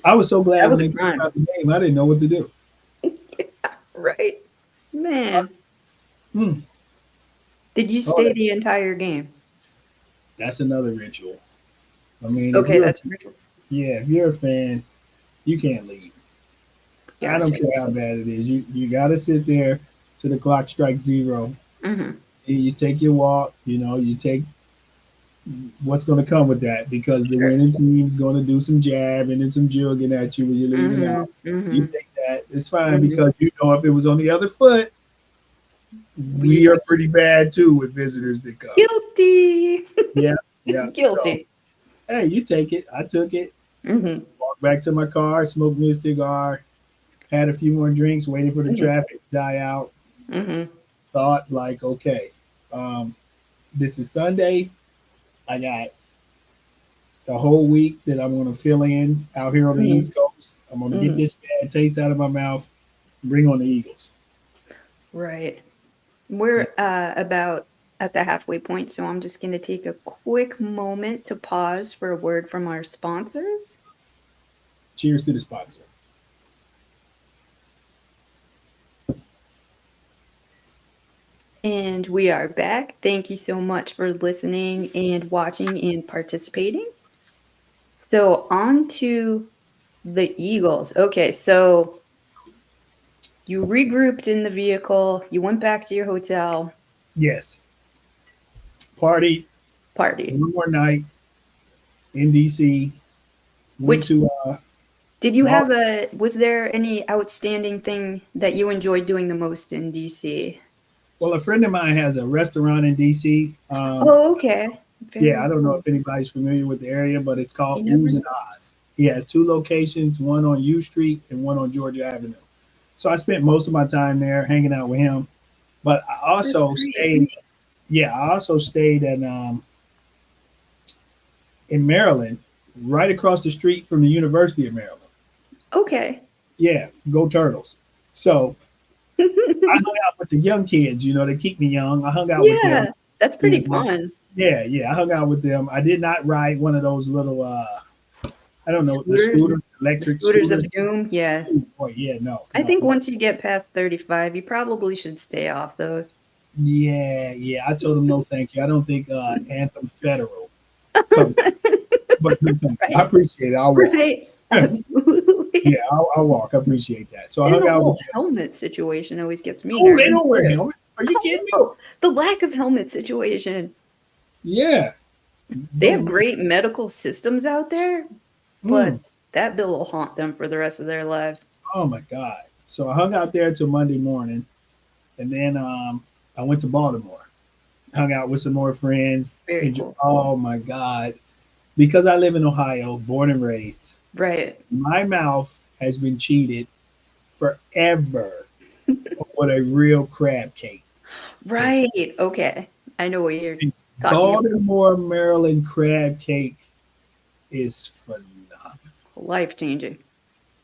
I was so glad That when was they a came crime. out the game. I didn't know what to do. Right? Uh, Man. mm, Did you oh, stay the entire game? that's another ritual. I mean, if Okay, you're, that's ritual. yeah, if you're a fan, you can't leave. I don't Gotcha. care how bad it is. You got to sit there till the clock strikes zero. Mhm. You take your walk. You take what's going to come with that because the Sure. winning team's going to do some jabbing and some jugging at you when you're leaving Mhm. out. You Mhm. take that. It's fine Mhm. because if it was on the other foot, We we are pretty bad too with visitors that come. guilty. Yeah, yeah. So, Guilty. hey, you take it. I took it. Mhm. Walked back to my car, smoked me a cigar, had a few more drinks, waited for the Mhm. traffic to die out. Mhm. Thought like, okay, um, this is Sunday. I got the whole week that I'm going to fill in out here on the Mhm. East Coast. I'm going to get Mhm. this bad taste out of my mouth. Bring on the Eagles. Right. Yeah. We're about at the halfway point, so I'm just going to take a quick moment to pause for a word from our sponsors. Cheers to the sponsor. And we are back. Thank you so much for listening and watching and participating. So, on to the Eagles. Okay, so you regrouped in the vehicle, you went back to your hotel, Yes. Party party. one more night in DC. Went Which to did you have Baltimore. was there any outstanding thing that you enjoyed doing the most in DC? Well, a friend of mine has a restaurant in DC. Oh, okay. Yeah, Very I don't know cool. if anybody's familiar with the area, but it's called You never Oohs know. and Ahs. He has two locations, one on U Street and one on Georgia Avenue. So I spent most of my time there hanging out with him. But I That's also great. stayed, yeah, I also stayed in Maryland, right across the street from the University of Maryland. Okay. Yeah, go Turtles. So I hung out with the young kids. They keep me young. I hung out with them. Yeah, that's You pretty know, fun. yeah, yeah. I hung out with them. I did not ride one of those little, I don't know, the Scooters, scooters, the electric scooters scooters. of doom. Yeah. Oh, boy, yeah, no, I no, think no. once you get past 35, you probably should stay off those. Yeah, yeah. I told them no, thank you. I don't think Anthem Federal covered, but no, thank you. I Right. appreciate it. I'll walk. Right. Absolutely. Yeah, I'll walk. I appreciate that. So I And hung the out with whole them. helmet situation always gets me Oh, they nervous don't wear too. helmets. Are I you kidding don't me? know. The lack of helmet situation. Yeah. They But have great medical systems out there, mm, but that bill will haunt them for the rest of their lives. oh my God. So I hung out there till Monday morning, and then I went to Baltimore, hung out with some more friends. Very cool. Oh my God. Because I live in Ohio, born and raised, Right. my mouth has been cheated forever on a real crab cake. Tastes Right. Okay. I know what you're like talking about. Baltimore, Maryland crab cake is phenomenal. Life changing.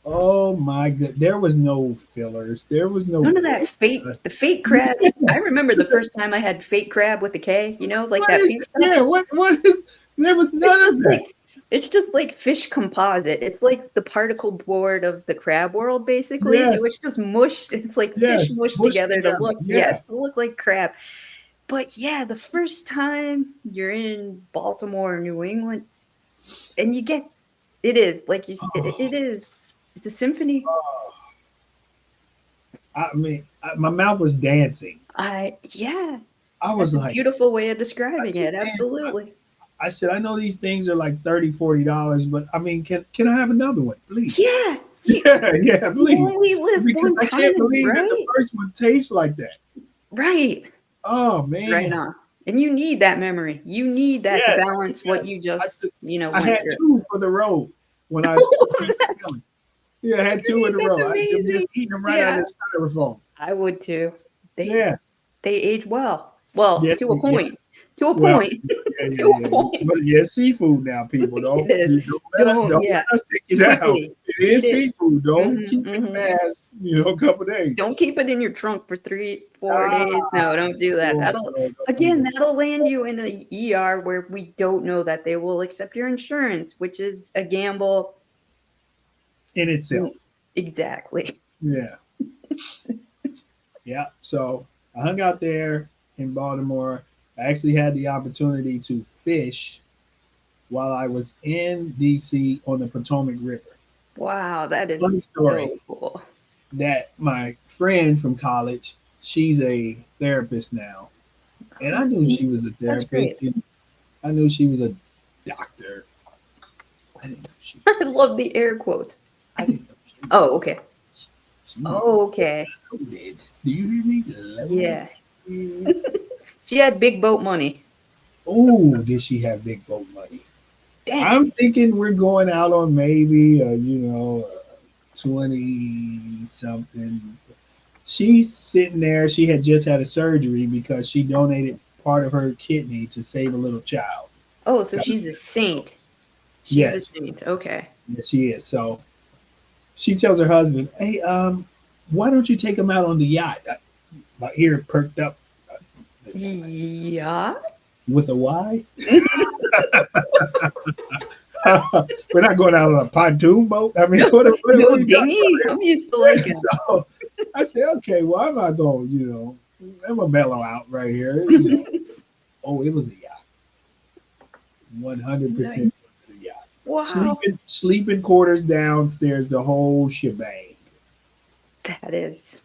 Oh my god, there was no fillers. There was no None of that crust. the fake crab. I remember the first time I had fake crab with a K, like What that is pink stuff. yeah, what is there was It's none of just that. like it's just like fish composite. It's like the particle board of the crab world, basically. So Yes, it's just mushed. It's like fish yes, mushed mushed together to together. look, Yeah. yes, to look like crab. But yeah, the first time you're in Baltimore or New England, and you get it is like Oh, it's a symphony. oh. I mean, my mouth was dancing. Yeah, I was that's a like, beautiful way of I describing said, it. man, Absolutely. I said, I know these things are like $30, $40, but I mean, can I have another one, please? Yeah, Yeah, yeah, you please. only live Because one I can't time, believe that the right? first one tastes like that. Right. Oh Right man. on. And you need that memory. You need that to Yes, balance what yes. you I just, took I went had through. two for the road when I Oh, came to that's Philly. Yeah, I that's had two in great. a That's row. I am amazing. just eating them right out Yeah, of the styrofoam. I would too. They Yeah. they age well. Well, Yes, to a yeah. point. To a Well, point. yeah, To yeah, a yeah. point. But yeah, seafood now, people. It is. Don't, Don't yeah. let us take you down. Quickly It eat is it. seafood. Don't Mhm, keep it mhm. past, a couple days. Don't keep it in your trunk for 3, 4 Ah, days. No, don't do that. no, That'll no, don't do again, that. that'll land you in a ER where we don't know that they will accept your insurance, which is a gamble. In Mm, itself. exactly. Yeah. Yeah. So I hung out there in Baltimore. I actually had the opportunity to fish while I was in DC on the Potomac River. Wow, that Funny is story so cool. that my friend from college, she's a therapist now. And I knew Mm, she was a that's great. therapist. I knew she was a doctor. I didn't know she was I love the air quotes. I didn't know she was Oh, okay. she was Oh, okay. loaded. Do you hear me? Yeah. Loaded. She had big boat money. Oh, did she have big boat money? Dang. I'm thinking we're going out on maybe 20 something. She's sitting there. She had just had a surgery because she donated part of her kidney to save a little child. Oh, so God she's a bless her soul. saint. She's a Yes, saint. Okay. yes, she is. So she tells her husband, "Hey, Why don't you take him out on the yacht? My ear perked up. Yeah. With a Y. We're not going out on a pontoon boat. I mean, No, what are no we talking dinghy. about I'm used to here? like it. So I said, okay, well, I'm not going, I'm a mellow out right here, Oh, it was a yacht. 100% Nice. was it a yacht. Wow. Sleeping quarters downstairs, the whole shebang. That is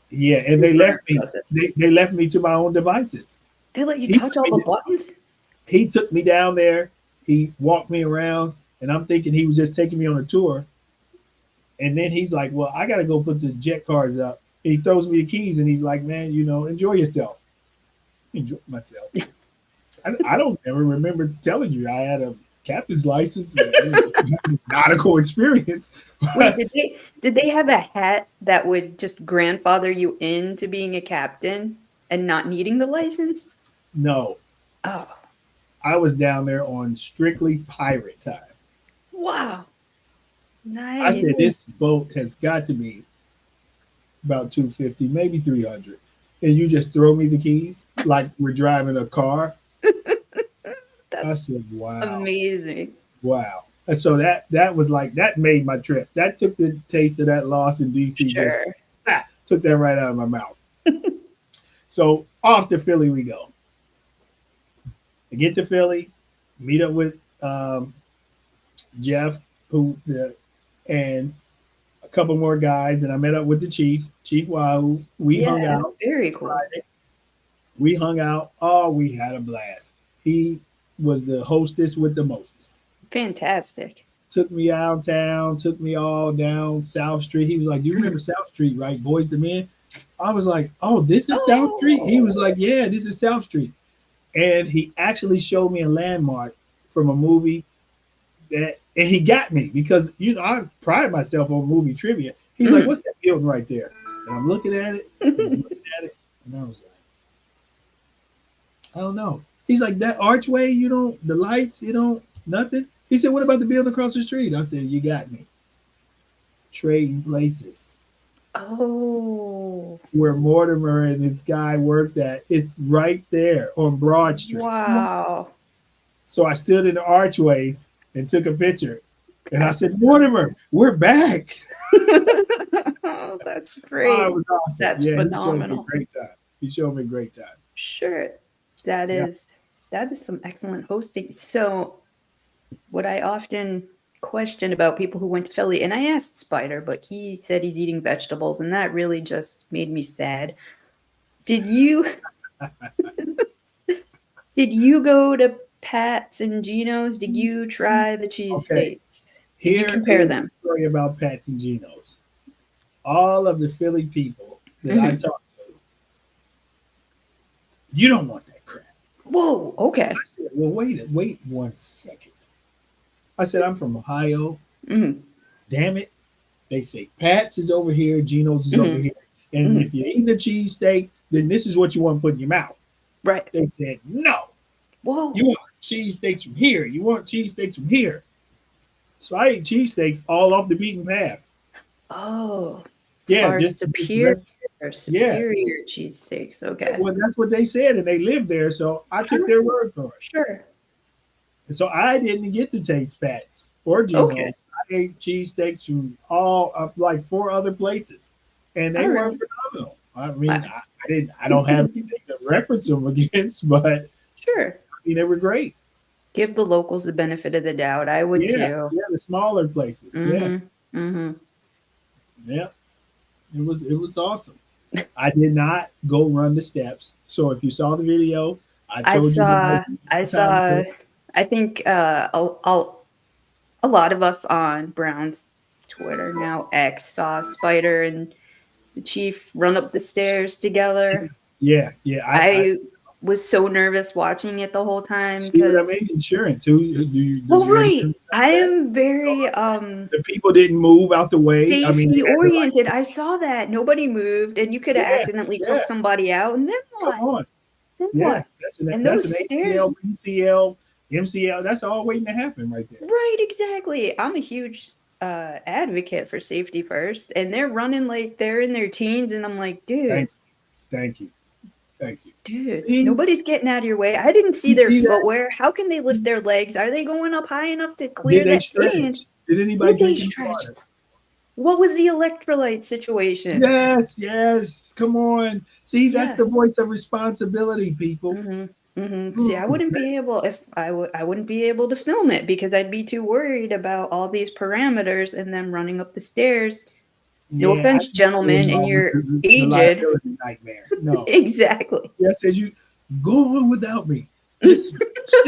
Yeah, and they super left me. impressive. They left me to my own devices. They let you He touch took all the me. buttons? He took me down there. He walked me around, and I'm thinking he was just taking me on a tour. And then he's like, "Well, I got to go put the jet cars up." He throws me the keys, and he's like, "Man, enjoy yourself." Enjoy myself. I don't ever remember telling you I had a captain's license and nautical experience. Wait, did they have a hat that would just grandfather you into being a captain and not needing the license? No, Oh, I was down there on strictly pirate time. wow. I Nice. said this boat has got to be about 250, maybe 300, and you just throw me the keys like we're driving a car. I That's said, "Wow, amazing. wow." And so that was like that made my trip. That took the taste of that loss in DC. Just Sure. took that right out of my mouth. So off to Philly we go. I get to Philly, meet up with Jeff, and a couple more guys, and I met up with the Chief Wahoo. We hung Yeah, out very cool. Friday. We hung out. Oh, we had a blast. He was the hostess with the mostest. Fantastic. Took me out town, took me all down South Street. He was like, "You remember South Street, right? Boys to Men." I was like, "Oh, this is South Street." He was Oh. like, "Yeah, this is South Street." And he actually showed me a landmark from a movie and he got me because I pride myself on movie trivia. He's like, Mhm. "What's that building right there?" And I'm looking at it, and I'm looking at it, and I was like, "I don't know." He's like, "That archway, the lights, nothing." He said, "What about the building across the street?" I said, "You got me." Trading Places, Oh, where Mortimer and this guy worked at. It's right there on Broad Street. wow. So I stood in the archways and took a picture. And I That's said, "Mortimer, we're back." oh, that's Oh, it great. was awesome. That's Yeah, he showed me a phenomenal. great time. He showed me a great time. Sure. That Yeah. is that is some excellent hosting. So, what I often question about people who went to Philly, and I asked Spider, but he said he's eating vegetables, and that really just made me sad. Did you did you go to Pat's and Gino's? Did you try the Okay. cheesesteaks? Did you Here compare is the them? story about Pat's and Geno's. All of the Philly people that I Mhm. talked to, you don't want that crap. Whoa, okay. I said, "Well, wait 1 second." I said, "I'm from Ohio. Mhm, Damn it." They say Pat's is over here, Geno's is over mhm, here. And mhm. if you're eating a cheesesteak, then this is what you want to put in your mouth. Right. They said, "No, you Whoa. want cheesesteaks from here. You want cheesesteaks from here." So I ate cheesesteaks all off the beaten path. Oh, Yeah, far just the superior rest. Yeah, superior cheesesteaks, okay. well, that's what they said, and they lived there, so I took their Alright, word for it. sure. And so I didn't get to taste Pat's or Okay, Geno's. I ate cheesesteaks from all of like four other places, and they were alright. phenomenal. I mean, I I don't have anything to reference them against, but I sure. mean, they were great. Give the locals the benefit of the doubt, I would Yeah, too. yeah, the smaller places. Yeah, Mhm, mhm. yeah, it was awesome. I did not go run the steps. So if you saw the video, I I told you saw I what time to do saw it. I think, a lot of us on Brown's Twitter, now X, saw Spider and the Chief run up the stairs together. Yeah, yeah. I I was so nervous watching it the whole time see what I because mean. Insurance. Who do you? Does well, your right. insurance I cover that? am So very, the people didn't move out the way. I mean, they safety had to like, oriented. I saw that. Nobody moved, and you coulda yeah, accidentally yeah. took somebody out, and then Come what? on. Then Yeah, what? that's an And that's those an ACL, stairs BCL, MCL. That's all waiting to happen right there. right, exactly. I'm a huge advocate for safety first, and they're running like they're in their teens, and I'm like, Thank, dudes, thank you, thank you. dudes, See, nobody's getting out of your way. I didn't see you their see that? footwear. How can they lift their legs? Are they going up high enough to Did clear they that can? stretch? Did anybody Did they drink any stretch? water? What was the electrolyte situation? Yes, yes. Come on. See, that's Yeah. the voice of responsibility, people. See, Mm, I wouldn't be able if I wouldn't be able to film it because I'd be too worried about all these parameters and them running up the stairs. No yeah, I offense, didn't get gentlemen, and involved with you're the aged. liability nightmare. No. Exactly. Yeah, says you go on without me. Just say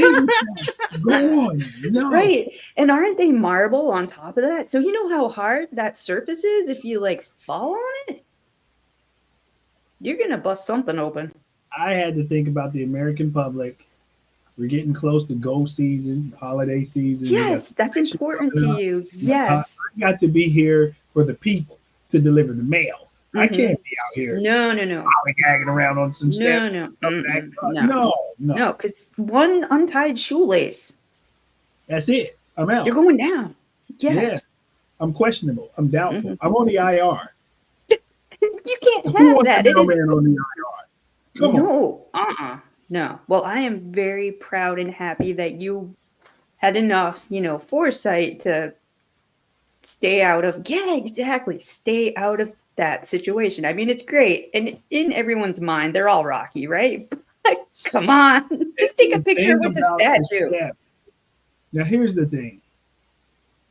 what you want. Go on. No. Right. And aren't they marble on top of that? So you know how hard that surface is if you like fall on it? You're gonna bust something open. I had to think about the American public. We're getting close to go season, holiday season. We got Yes, some that's election important to coming up. you. I Yes. got to be here for the people to deliver the mail. I Mm-hmm. can't be out here No, no, no. lollygagging around on some No, steps. no. Come back Mm-mm. up. No. No, no. No, because one untied shoelace, That's it. I'm you're out. going down. Yeah. Yeah. I'm questionable. I'm doubtful. Mhm. I'm on the IR. You can't Who have wants a that. It is mailman on the IR? Come on. no. No. Well, I am very proud and happy that you had enough, foresight to stay out of yeah, exactly. Stay out of that situation. I mean, it's great. And in everyone's mind, they're all Rocky, right? Like, come on. Just take And a the picture thing with the about the statue. steps. Now, here's the thing.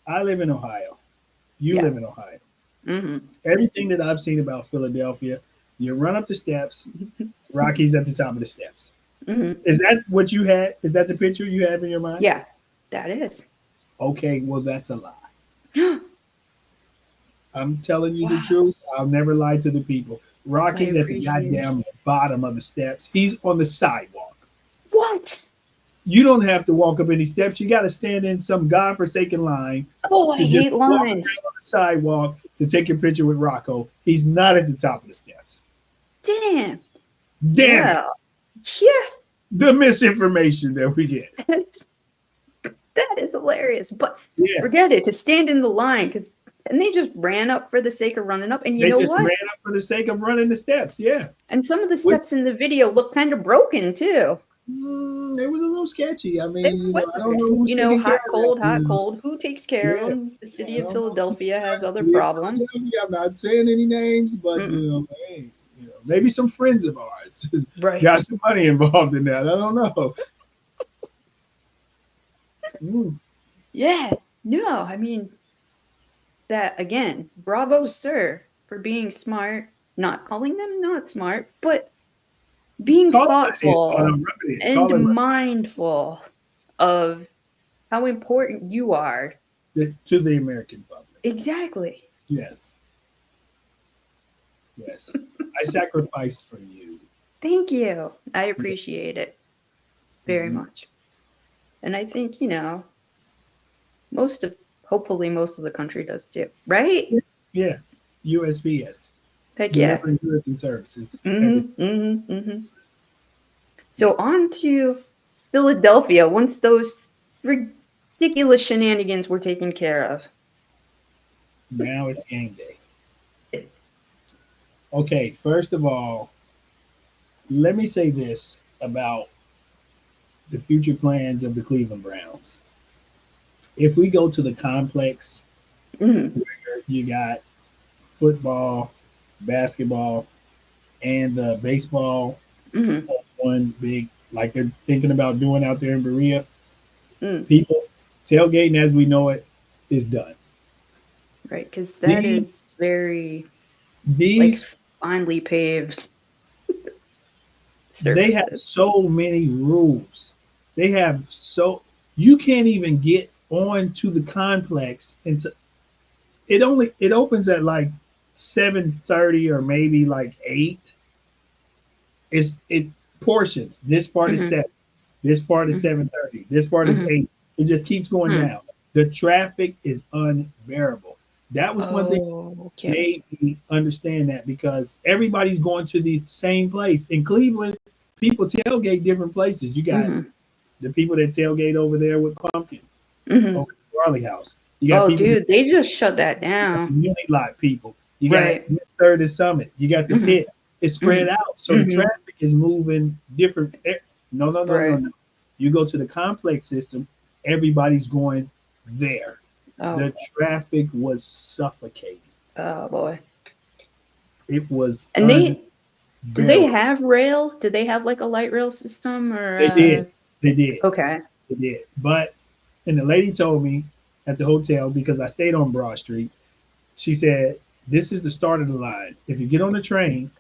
I live in Ohio. You Yeah. live in Ohio. Hmm. Everything that I've seen about Philadelphia, you run up the steps, Rocky's at the top of the steps. Hmm. Is that what you had? Is that the picture you have in your mind? Yeah, that is. Okay, well, that's a lie. I'm telling you the Wow. truth. I'll never lie to the people. I Rocky's at the appreciate it. goddamn bottom of the steps. He's on the sidewalk. What? You don't have to walk up any steps. You got to stand in some godforsaken line Oh, I to just hate walk lines. around on the sidewalk to take your picture with Rocco. He's not at the top of the steps. Damn. Damn it. Well, yeah, The misinformation that we get. that is hilarious. But Yeah. forget it, to stand in the line, because and they just ran up for the sake of running up. And you They know just what? ran up for the sake of running the steps. Yeah. And some of the Which steps in the video look kind of broken too. it was a little sketchy. I They mean, were I don't know weathered. who's taking care Hot, of that. cold, hot, cold. Who takes care of Yeah. them? The city I of don't know. Philadelphia has other Yeah, problems. I'm not saying any names, but Mm-mm. hey, maybe some friends of ours Right. got some money involved in that. I don't know. Mm. Yeah. No, I mean, that again, bravo, sir, for being smart, not calling them not smart, but being Call it what it is. Call thoughtful it what it is. and Call it what mindful of how important you are. it is to the American public. Exactly. Yes, yes. I sacrificed for you. Thank you. I Yeah. appreciate it very Mhm. much. And I think, most of hopefully most of the country does too, right? Yeah. USPS, Heck yeah. delivering goods and services. Every Mm-hmm. Mm-hmm. Mm-hmm. So on to Philadelphia once those ridiculous shenanigans were taken care of. now it's game day. It- Okay, first of all, let me say this about the future plans of the Cleveland Browns. If we go to the complex, mhm, where you got football, basketball, and the baseball mhm, one big, like they're thinking about doing out there in Berea, mm, people, tailgating as we know it is done. right, because that These, is very like these, finely paved they have surfaces. so many rules. They have you can't even get on to the complex until it opens at like 7:30 or maybe like 8. It portions. This part is Hmm. 7. This part is Hmm. 7:30. This part is Hmm. 8. It just keeps going Hmm. down. The traffic is unbearable. That was one thing Oh, that okay. made me understand that because everybody's going to the same place. In Cleveland, people tailgate different places. You got Hmm. the people that tailgate over there with Pumpkin, Hmm. over at Charlie House. You got Oh, people dude, they just shut that the down. unit lot people. You got Right. Mr. the Summit. You got the Mhm. pit. It's spread Mhm. out. So the Mhm. traffic is moving different. No, no, no, no, Right. no. You go to the complex system, everybody's going there. Oh. The traffic was suffocating. Oh boy. It was And did they unbearable. have rail? Did they have like a light rail system or They did. They did. okay. They did. But, and the lady told me at the hotel, because I stayed on Broad Street, she said, this is the start of the line. If you get on the train,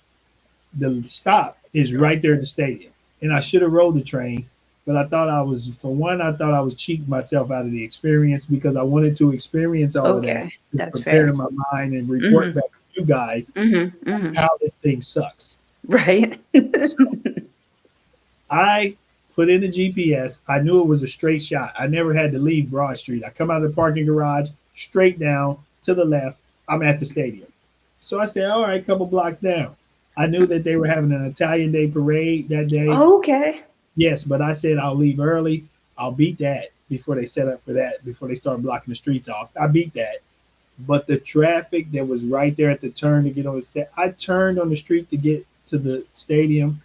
the stop is right there at the stadium. And I should have rode the train, but I thought I was, for one, I thought I was cheating myself out of the experience because I wanted to experience all of that Okay. to That's prepare fair. in my mind and report Mhm. back to you guys Mhm. Mhm. how this thing sucks. Right. So I put in the GPS. I knew it was a straight shot. I never had to leave Broad Street. I come out of the parking garage, straight down to the left. I'm at the stadium. So I said, all right, a couple blocks down. I knew that they were having an Italian Day parade that day. Okay. Yes, but I said I'll leave early. I'll beat that before they set up for that, before they start blocking the streets off. I beat that. But the traffic that was right there at the turn to get on the I turned on the street to get to the stadium,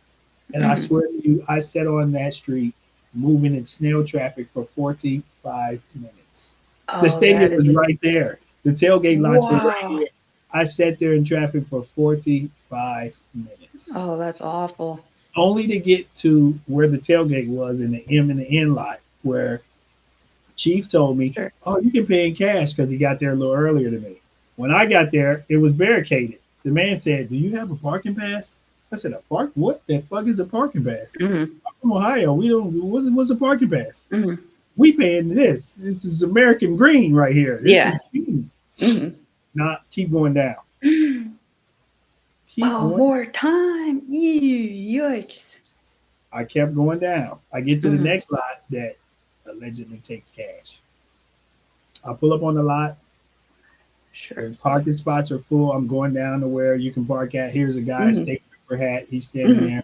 and I Mhm. swear to you, I sat on that street moving in snail traffic for 45 minutes. The Oh, stadium that was is right there. The tailgate lots were right wow. here. I sat there in traffic for 45 minutes, Oh, that's awful. only to get to where the tailgate was in the M and the N lot, where Chief told me, Sure. "Oh, you can pay in cash," because he got there a little earlier than me. When I got there, it was barricaded. The man said, "Do you have a parking pass?" I said, "A park? What the fuck is a parking pass?" Mhm. I'm from Ohio. We don't. What's a parking pass? Mhm. We paying this. This is American Green right here. This Yeah. is cheap. Mhm. Not keep going down. Keep Oh, going. more time. Yikes. I kept going down. I get to the Mhm. next lot that allegedly takes cash. I pull up on the lot. Sure. The parking spots are full. I'm going down to where you can park at. Here's a guy, Mhm. state trooper hat. He's standing Mhm. there.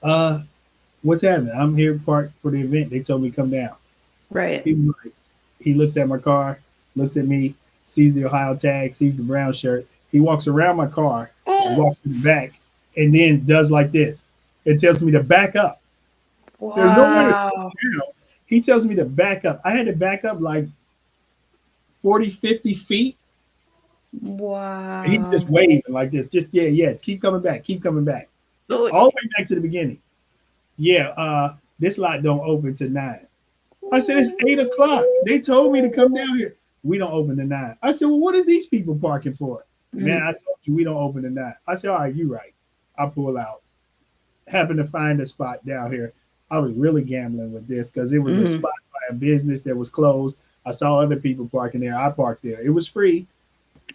Uh, what's happening? I'm here parked for the event. They told me come down. Right. He was like, he looks at my car, looks at me, sees the Ohio tag, sees the brown shirt. He walks around my car, walks to the back, and then does like this. It tells me to back up. There's nowhere to Wow. slow down. He tells me to back up. I had to back up like 40, 50 feet. He's just Wow. waving like this. Just, yeah, yeah. Keep coming back. Keep coming back. Oh, All the way back to the beginning. Yeah, this lot don't open till 9. I said, it's 8 o'clock. They told me to come down here. We don't open to 9. I said, well, what is these people parking for? Man, mhm. I told you we don't open to 9. I said, all right, you right. I pull out. Happened to find a spot down here. I was really gambling with this because it was a Mhm. spot by a business that was closed. I saw other people parking there. I parked there. It was free.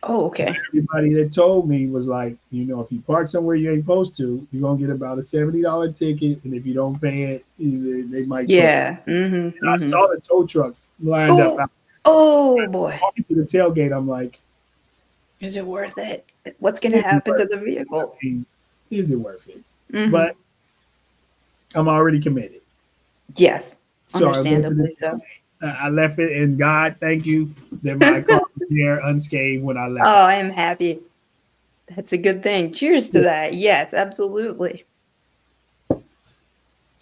Oh, But okay. everybody that told me was like, if you park somewhere you ain't supposed to, you're gonna get about a $70 ticket, and if you don't pay it, they might tow it. Yeah. Mhm. I Mhm. saw the tow trucks lined up. Oh. Oh boy. Walking to the tailgate, I'm like, Is it worth it? What's gonna is it happen to worth the it? I vehicle? mean, is it worth it? But Mhm. I'm already committed. Yes. So I went to the Understandably so. tailgate. I left it, and God, thank you that my car was there unscathed when I left Oh, out. I am happy. That's a good thing. Cheers to Yeah. that. Yes, absolutely.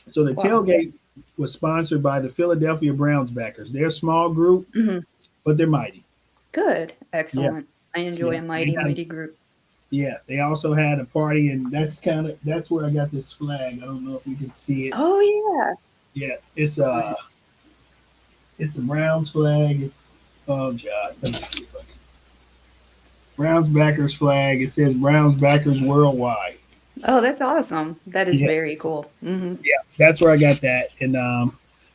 So the Wow. tailgate was sponsored by the Philadelphia Browns backers. They're a small group, Mhm. but they're mighty. Good. Yeah, Excellent. I yeah. enjoy a They mighty, had, mighty group. yeah. They also had a party, and that's where I got this flag. I don't know if you can see it. Oh, yeah. Yeah, it's a Browns flag. It's oh god, let me see if I can. Browns backers flag. It says Browns backers worldwide. Oh, that's awesome. That is Yeah, very cool. Mhm. yeah, that's where I got that. And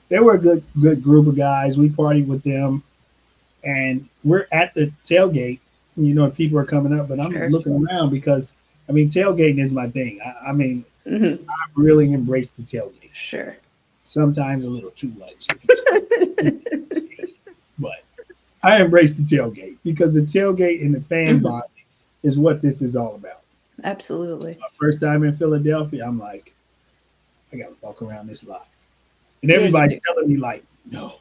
they were a good group of guys. We partied with them, and we're at the tailgate. People are coming up, but I'm Sure. looking around because I mean tailgating is my thing. I mean, Mhm. I really embrace the tailgate. Sure. Sometimes a little too much if you stay, but I embrace the tailgate because the tailgate and the fan Mhm. bond is what this is all about. Absolutely. My first time in Philadelphia, I'm like, I gotta walk around this lot. And Yeah, you everybody's do. telling me like, no,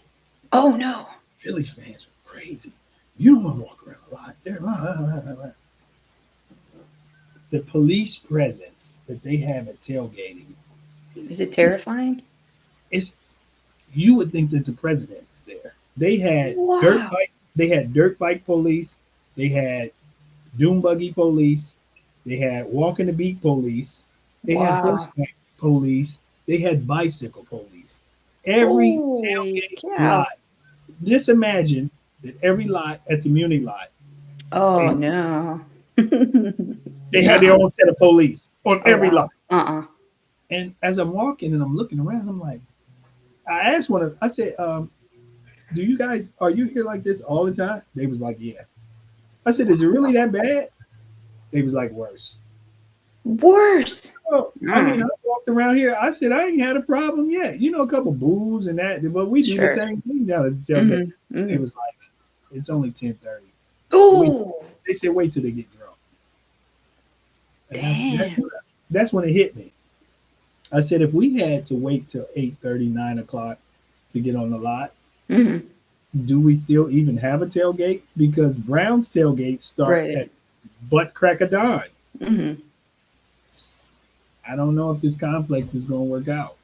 Oh, no. Philly fans are crazy. You don't want to walk around a lot. The police presence that they have at tailgating Is it is terrifying? it's you would think that the president was there. They had dirt Wow. bike. They had dirt bike police. They had dune buggy police. They had walking the beat police. They had Wow. horseback police. They had bicycle police. Every Holy tailgate cow. lot. Just imagine that every lot at the Muni lot, Oh they no. they had their No. own set of police on Oh every lot. wow. Uh-uh. And as I'm walking and I'm looking around, I'm like, I asked one of, I said, "Do you guys are you here like this all the time?" They was like, "Yeah." I said, "Is it really that bad?" They was like, "Worse." Worse. Oh, I mean, I Mm, walked around here. I said I ain't had a problem yet. You know, a couple boos and that, but we do the sure. same thing down at the tailgate. Mm-hmm. It Mm-hmm. was like it's only 10:30. Wait, Oh, they said wait till they get drunk, and damn. that's when it hit me. I said if we had to wait till 8:30, 9 o'clock to get on the lot, Mm-hmm. do we still even have a tailgate? Because Brown's tailgates start Right. at butt crack of dawn. Mm-hmm. I don't know if this complex is going to work out.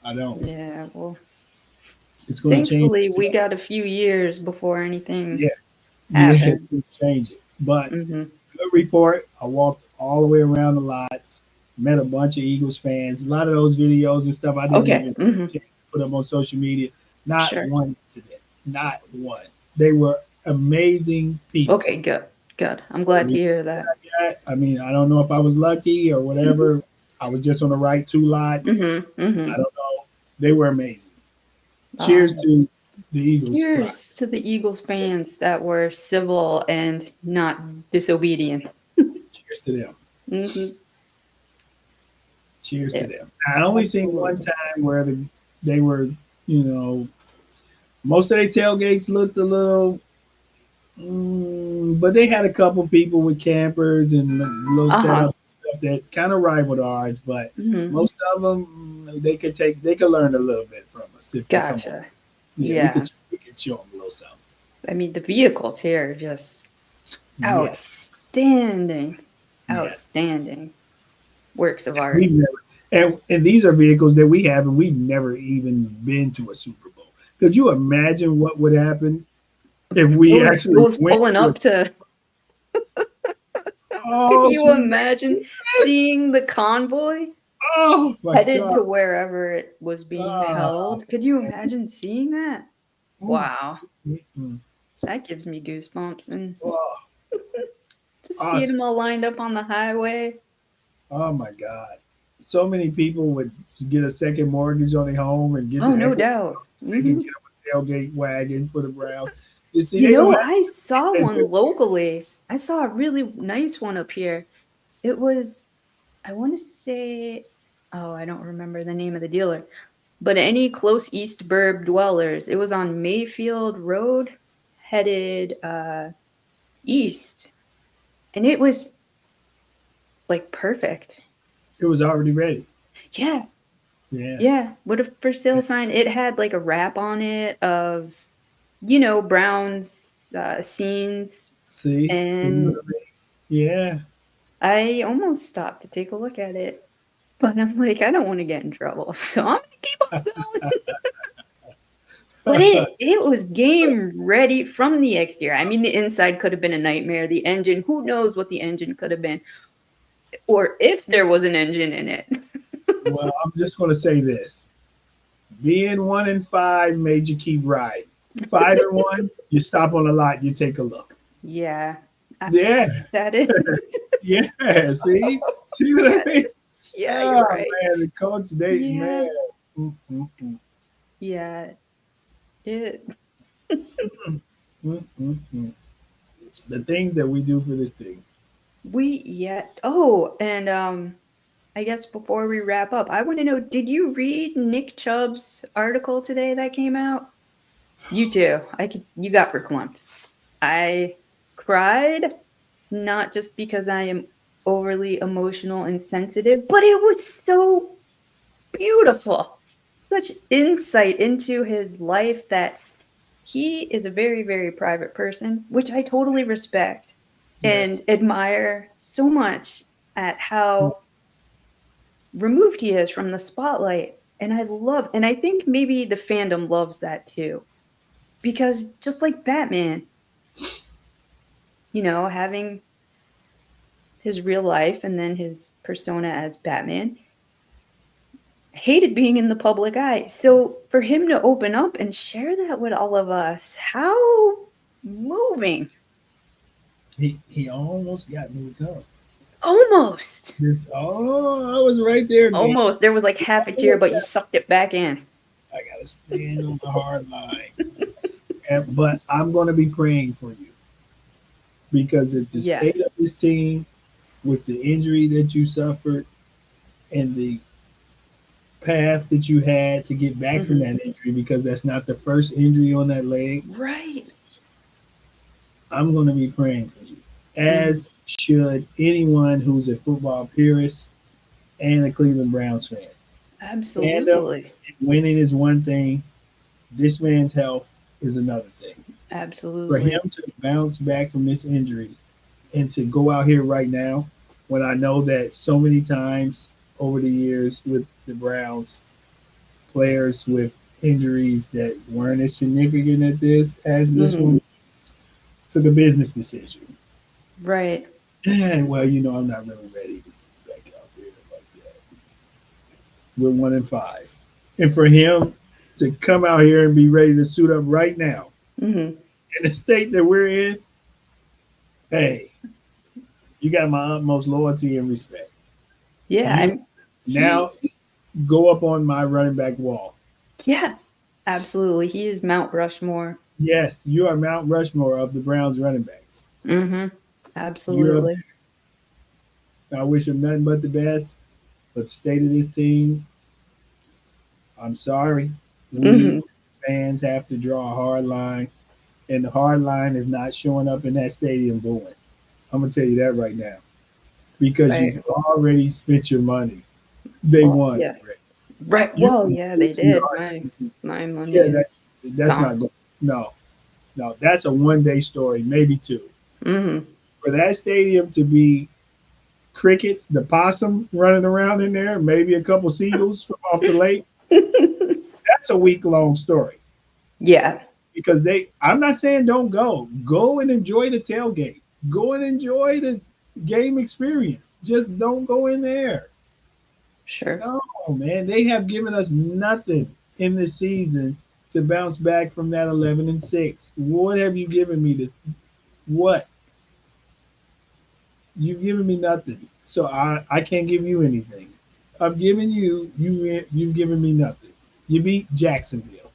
I don't. Yeah, well, It's going to change. thankfully we got a few years before anything Yeah, yeah, it's happens. change it. But Mm-hmm. good report. I walked all the way around the lots, met a bunch of Eagles fans. A lot of those videos and stuff I didn't Okay. even Mm-hmm. get a chance to put up on social media. Not Sure. one incident. Not one. They were amazing people. Okay, good. Good. I'm So glad the to hear reports that that. I got, I mean, I don't know if I was lucky or Mm-hmm. whatever. I was just on the right two lots. Mm-hmm. I Mm-hmm. don't know. They were amazing. Cheers Um, to the Eagles pride. cheers to the Eagles fans that were civil and not disobedient. Cheers to them. Mm-hmm. Cheers to Yeah, them. I only seen one absolutely. time where they were, you know, most of their tailgates looked a little, but they had a couple people with campers and little Uh-huh. setups and stuff that kind of rivaled ours. But Mm-hmm. most of them, they could learn a little bit from us if they come on. Gotcha. Yeah, Yeah. we could show them a little something. I mean, the vehicles here are just Yes, outstanding. yes. Outstanding works of art. We've never, and these are vehicles that we have, and we've never even been to a Super Bowl. Could you imagine what would happen if we actually Those went pulling to a? up to, can Oh, you sweet imagine Jesus! seeing the convoy Oh my headed God! to wherever it was being Ah, held? Could you imagine seeing that? mm, Wow. mm. That gives me goosebumps. And Oh, just seeing awesome! them all lined up on the highway. Oh my God! So many people would get a second mortgage on their home and get Oh, the no equity doubt. so they can Hmm. get them a tailgate wagon for the Browns. You see, You they don't know, have I saw to do one locally. I saw a really nice one up here. It was, I want to say, oh, I don't remember the name of the dealer, but any close East Burb dwellers, it was on Mayfield Road, headed east, and it was like perfect. it was already ready. Yeah, Yeah. yeah. With a for sale sign, it had like a wrap on it of, Brown's scenes, See what and I mean? Yeah. I almost stopped to take a look at it, but I'm like, I don't want to get in trouble, so I'm gonna keep on going. But it was game ready from the exterior. I mean, the inside could have been a nightmare. The engine, who knows what the engine could have been, or if there was an engine in it. Well, I'm just going to say this: being 1-5 made you keep riding. 5-1, you stop on the lot, you take a look. Yeah, Yeah, that is. yeah. See what I mean? Yes. Yeah, you're Oh right. man, the coach, they man, Yeah, mm, mm, mm, yeah. It. mm, mm, mm. The things that we do for this team. We yet. Oh, and I guess before we wrap up, I want to know: did you read Nick Chubb's article today that came out? You too. I could. You got verklempt. I cried, not just because I am overly emotional and sensitive, but it was so beautiful. Such insight into his life that he is a very, very private person, which I totally respect and Yes. admire so much at how removed he is from the spotlight. And and I think maybe the fandom loves that too. Because just like Batman, having his real life and then his persona as Batman, hated being in the public eye. So for him to open up and share that with all of us, how moving. He almost got me to come. Almost. I was right there, man. Almost. There was like half a tear, but you sucked it back in. I gotta stand on the hard line. But I'm gonna be praying for you because if the Yeah. state of this team, with the injury that you suffered and the path that you had to get back from Hmm. that injury, because that's not the first injury on that leg, Right. I'm gonna be praying for you. Hmm. As should anyone who's a football purist and a Cleveland Browns fan. Fandom Absolutely. and winning is one thing. This man's health is another thing. For him Absolutely. to bounce back from this injury and to go out here right now, when I know that so many times over the years with the Browns, players with injuries that weren't as significant as this Hmm. one took a business decision. Right. And well, I'm not really ready to get back out there like that. We're 1-5. And for him to come out here and be ready to suit up right now Hmm. in the state that we're in, hey, you got my utmost loyalty and respect. Yeah. You He, now go up on my running back wall. yeah, absolutely. He is Mount Rushmore. Yes, you are Mount Rushmore of the Browns running backs. Hmm. You're up Absolutely. there. I wish him nothing but the best. But the state of this team, I'm sorry. We Hmm. fans have to draw a hard line, and the hard line is not showing up in that stadium booing. I'm gonna tell you that right now because Right. you've already spent your money. They Well, won yeah. already. Right. You Well, can yeah, go they to your did. My Argentina. my money Yeah, is that's gone. not going. No, no, that's a 1 day story, maybe two. Hmm. For that stadium to be crickets, the possum running around in there, maybe a couple seagulls from off the lake, that's a week-long story. Yeah, Because I'm not saying don't go. Go and enjoy the tailgate. Go and enjoy the game experience. Just don't go in there. sure. No, man, they have given us nothing in the season to bounce back from that 11-6. What have you given me? What? You've given me nothing. So I can't give you anything. I've given you've given me nothing. You beat Jacksonville.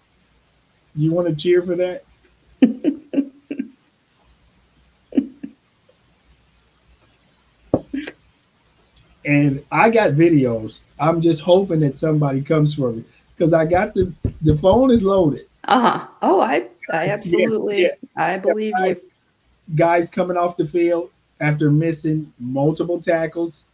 You want to cheer for that? And I got videos. I'm just hoping that somebody comes for me because I got the phone is loaded. Uh-huh. Oh, I Yeah, yeah. I believe you. Guys coming off the field after missing multiple tackles,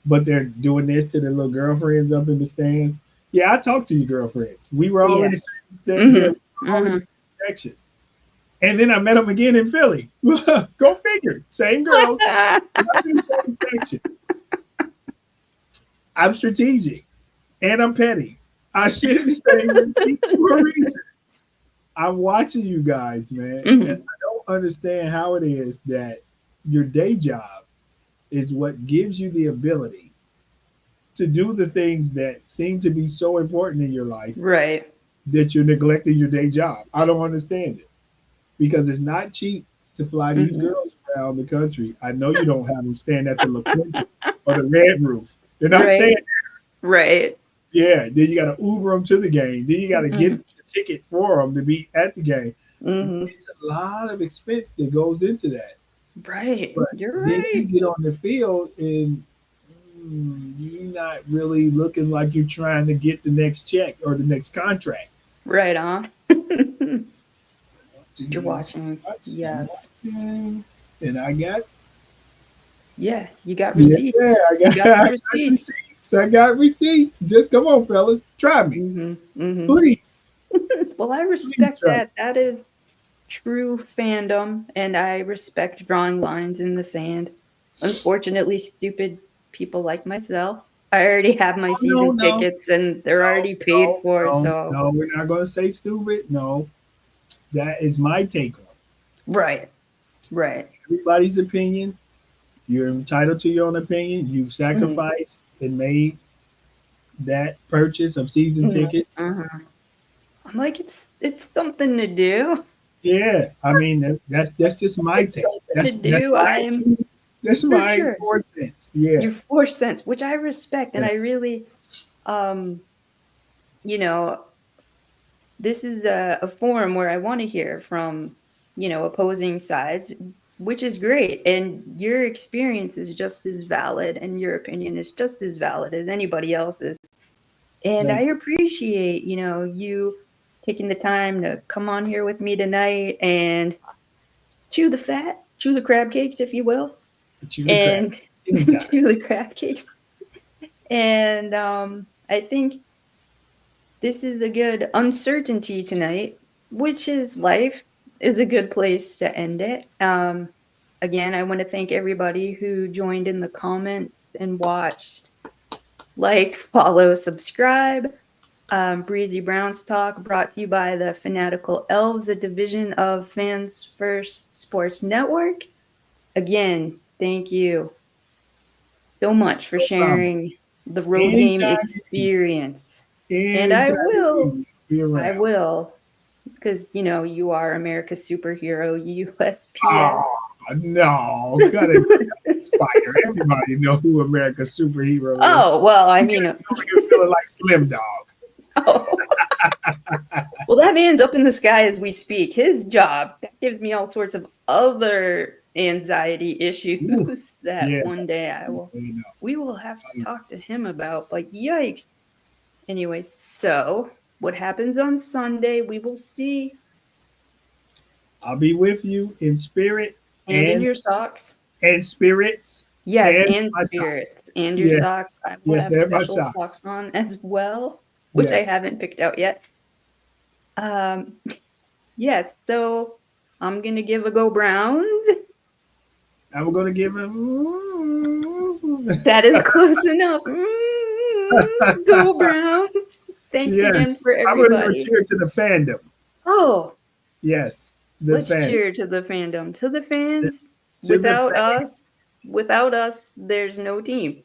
but they're doing this to their little girlfriends up in the stands. Yeah, I talked to your girlfriends. We were all in Yeah. the same. Yeah, we Mhm. were all in the Mhm. same section. And then I met them again in Philly. Go figure. Same girls, not in the same section. I'm strategic and I'm petty. I sit in the same seats for a reason. I'm watching you guys, man. And Mhm. I don't understand how it is that your day job is what gives you the ability to do the things that seem to be so important in your life Right. that you're neglecting your day job. I don't understand it because it's not cheap to fly these Mhm. girls around the country. I know you don't have them stand at the La Quinta or the Red Roof. They're not staying. Right. Right. Yeah, then you got to Uber them to the game. Then you got to get Mhm. the ticket for them to be at the game. Mhm. It's a lot of expense that goes into that. Right. But You're then you right. get on the field and you're not really looking like you're trying to get the next check or the next contract. Right on. You're I'm watching. watching, I'm Yes. watching, and I got Yeah, you got yeah, receipts. I You got, got I the got receipts. receipts. I got receipts. Just come on, fellas, try me, Mhm. Mhm. please. Well, I Please respect trust. that. That is true fandom, and I respect drawing lines in the sand. Unfortunately, stupid people like myself, I already have my Oh, no, season no, tickets and they're no, already paid no, for, no, so no. We're not going to say stupid. No, that is my take on it. right, right. Everybody's opinion. You're entitled to your own opinion. You've Mhm, sacrificed and made that purchase of season mhm, tickets. mhm. I'm like, it's something to do. Yeah, I mean that's just my It's take. something to That's do. my I'm two. That's for my sure. 4 cents. Yeah, Your 4 cents, which I respect, and yeah. I really, um, you know, this is a forum where I want to hear from, opposing sides, which is great. And your experience is just as valid, and your opinion is just as valid as anybody else's. And I Thank you. appreciate, you taking the time to come on here with me tonight and chew the fat, chew the crab cakes, if you will, Chew the crab. and Anytime. chew the crab cakes. And I think this is a good uncertainty tonight, which is life, is a good place to end it. Again, I want to thank everybody who joined in the comments and watched, like, follow, subscribe. Breezy Brown's Talk brought to you by the Fanatical Elves, a division of Fans First Sports Network. Again, thank you so much for No problem. sharing the road game Anytime you need. experience. And I Anytime you need will, me, be I around. will, because you are America's superhero, USPS. Oh no, cut it. Spider. Everybody know who America's superhero is. Oh, well, I You mean, gotta go here feeling like Slim Dog. oh, well, that man's up in the sky as we speak. His job, that gives me all sorts of other anxiety Ooh, issues that yeah, one day you know. we will have to talk to him about. Like, yikes. Anyway, so what happens on Sunday, we will see. I'll be with you in spirit And in and your socks. spirits Yes, and and my socks. spirits, and your Yes, socks. I will yes, have and my special socks socks. on as well, which I Yes, haven't picked out yet. Um, yes, so I'm gonna give a go Browns. I'm gonna give him. That is close enough. Go Browns. Thanks again for Yes, I'm gonna go everybody. cheer to the fandom. Oh, Yes, the let's fandom. cheer to the fandom, to the fans. To the Without fan. us, without us, there's no team.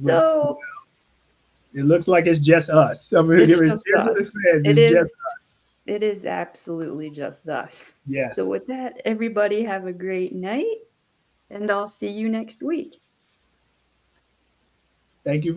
With So it looks like it's just us. I'm gonna it's give it just cheer to the us. fans. It It's just is us. It is absolutely just us. So Yes. with that, everybody have a great night, and I'll see you next week. Thank you.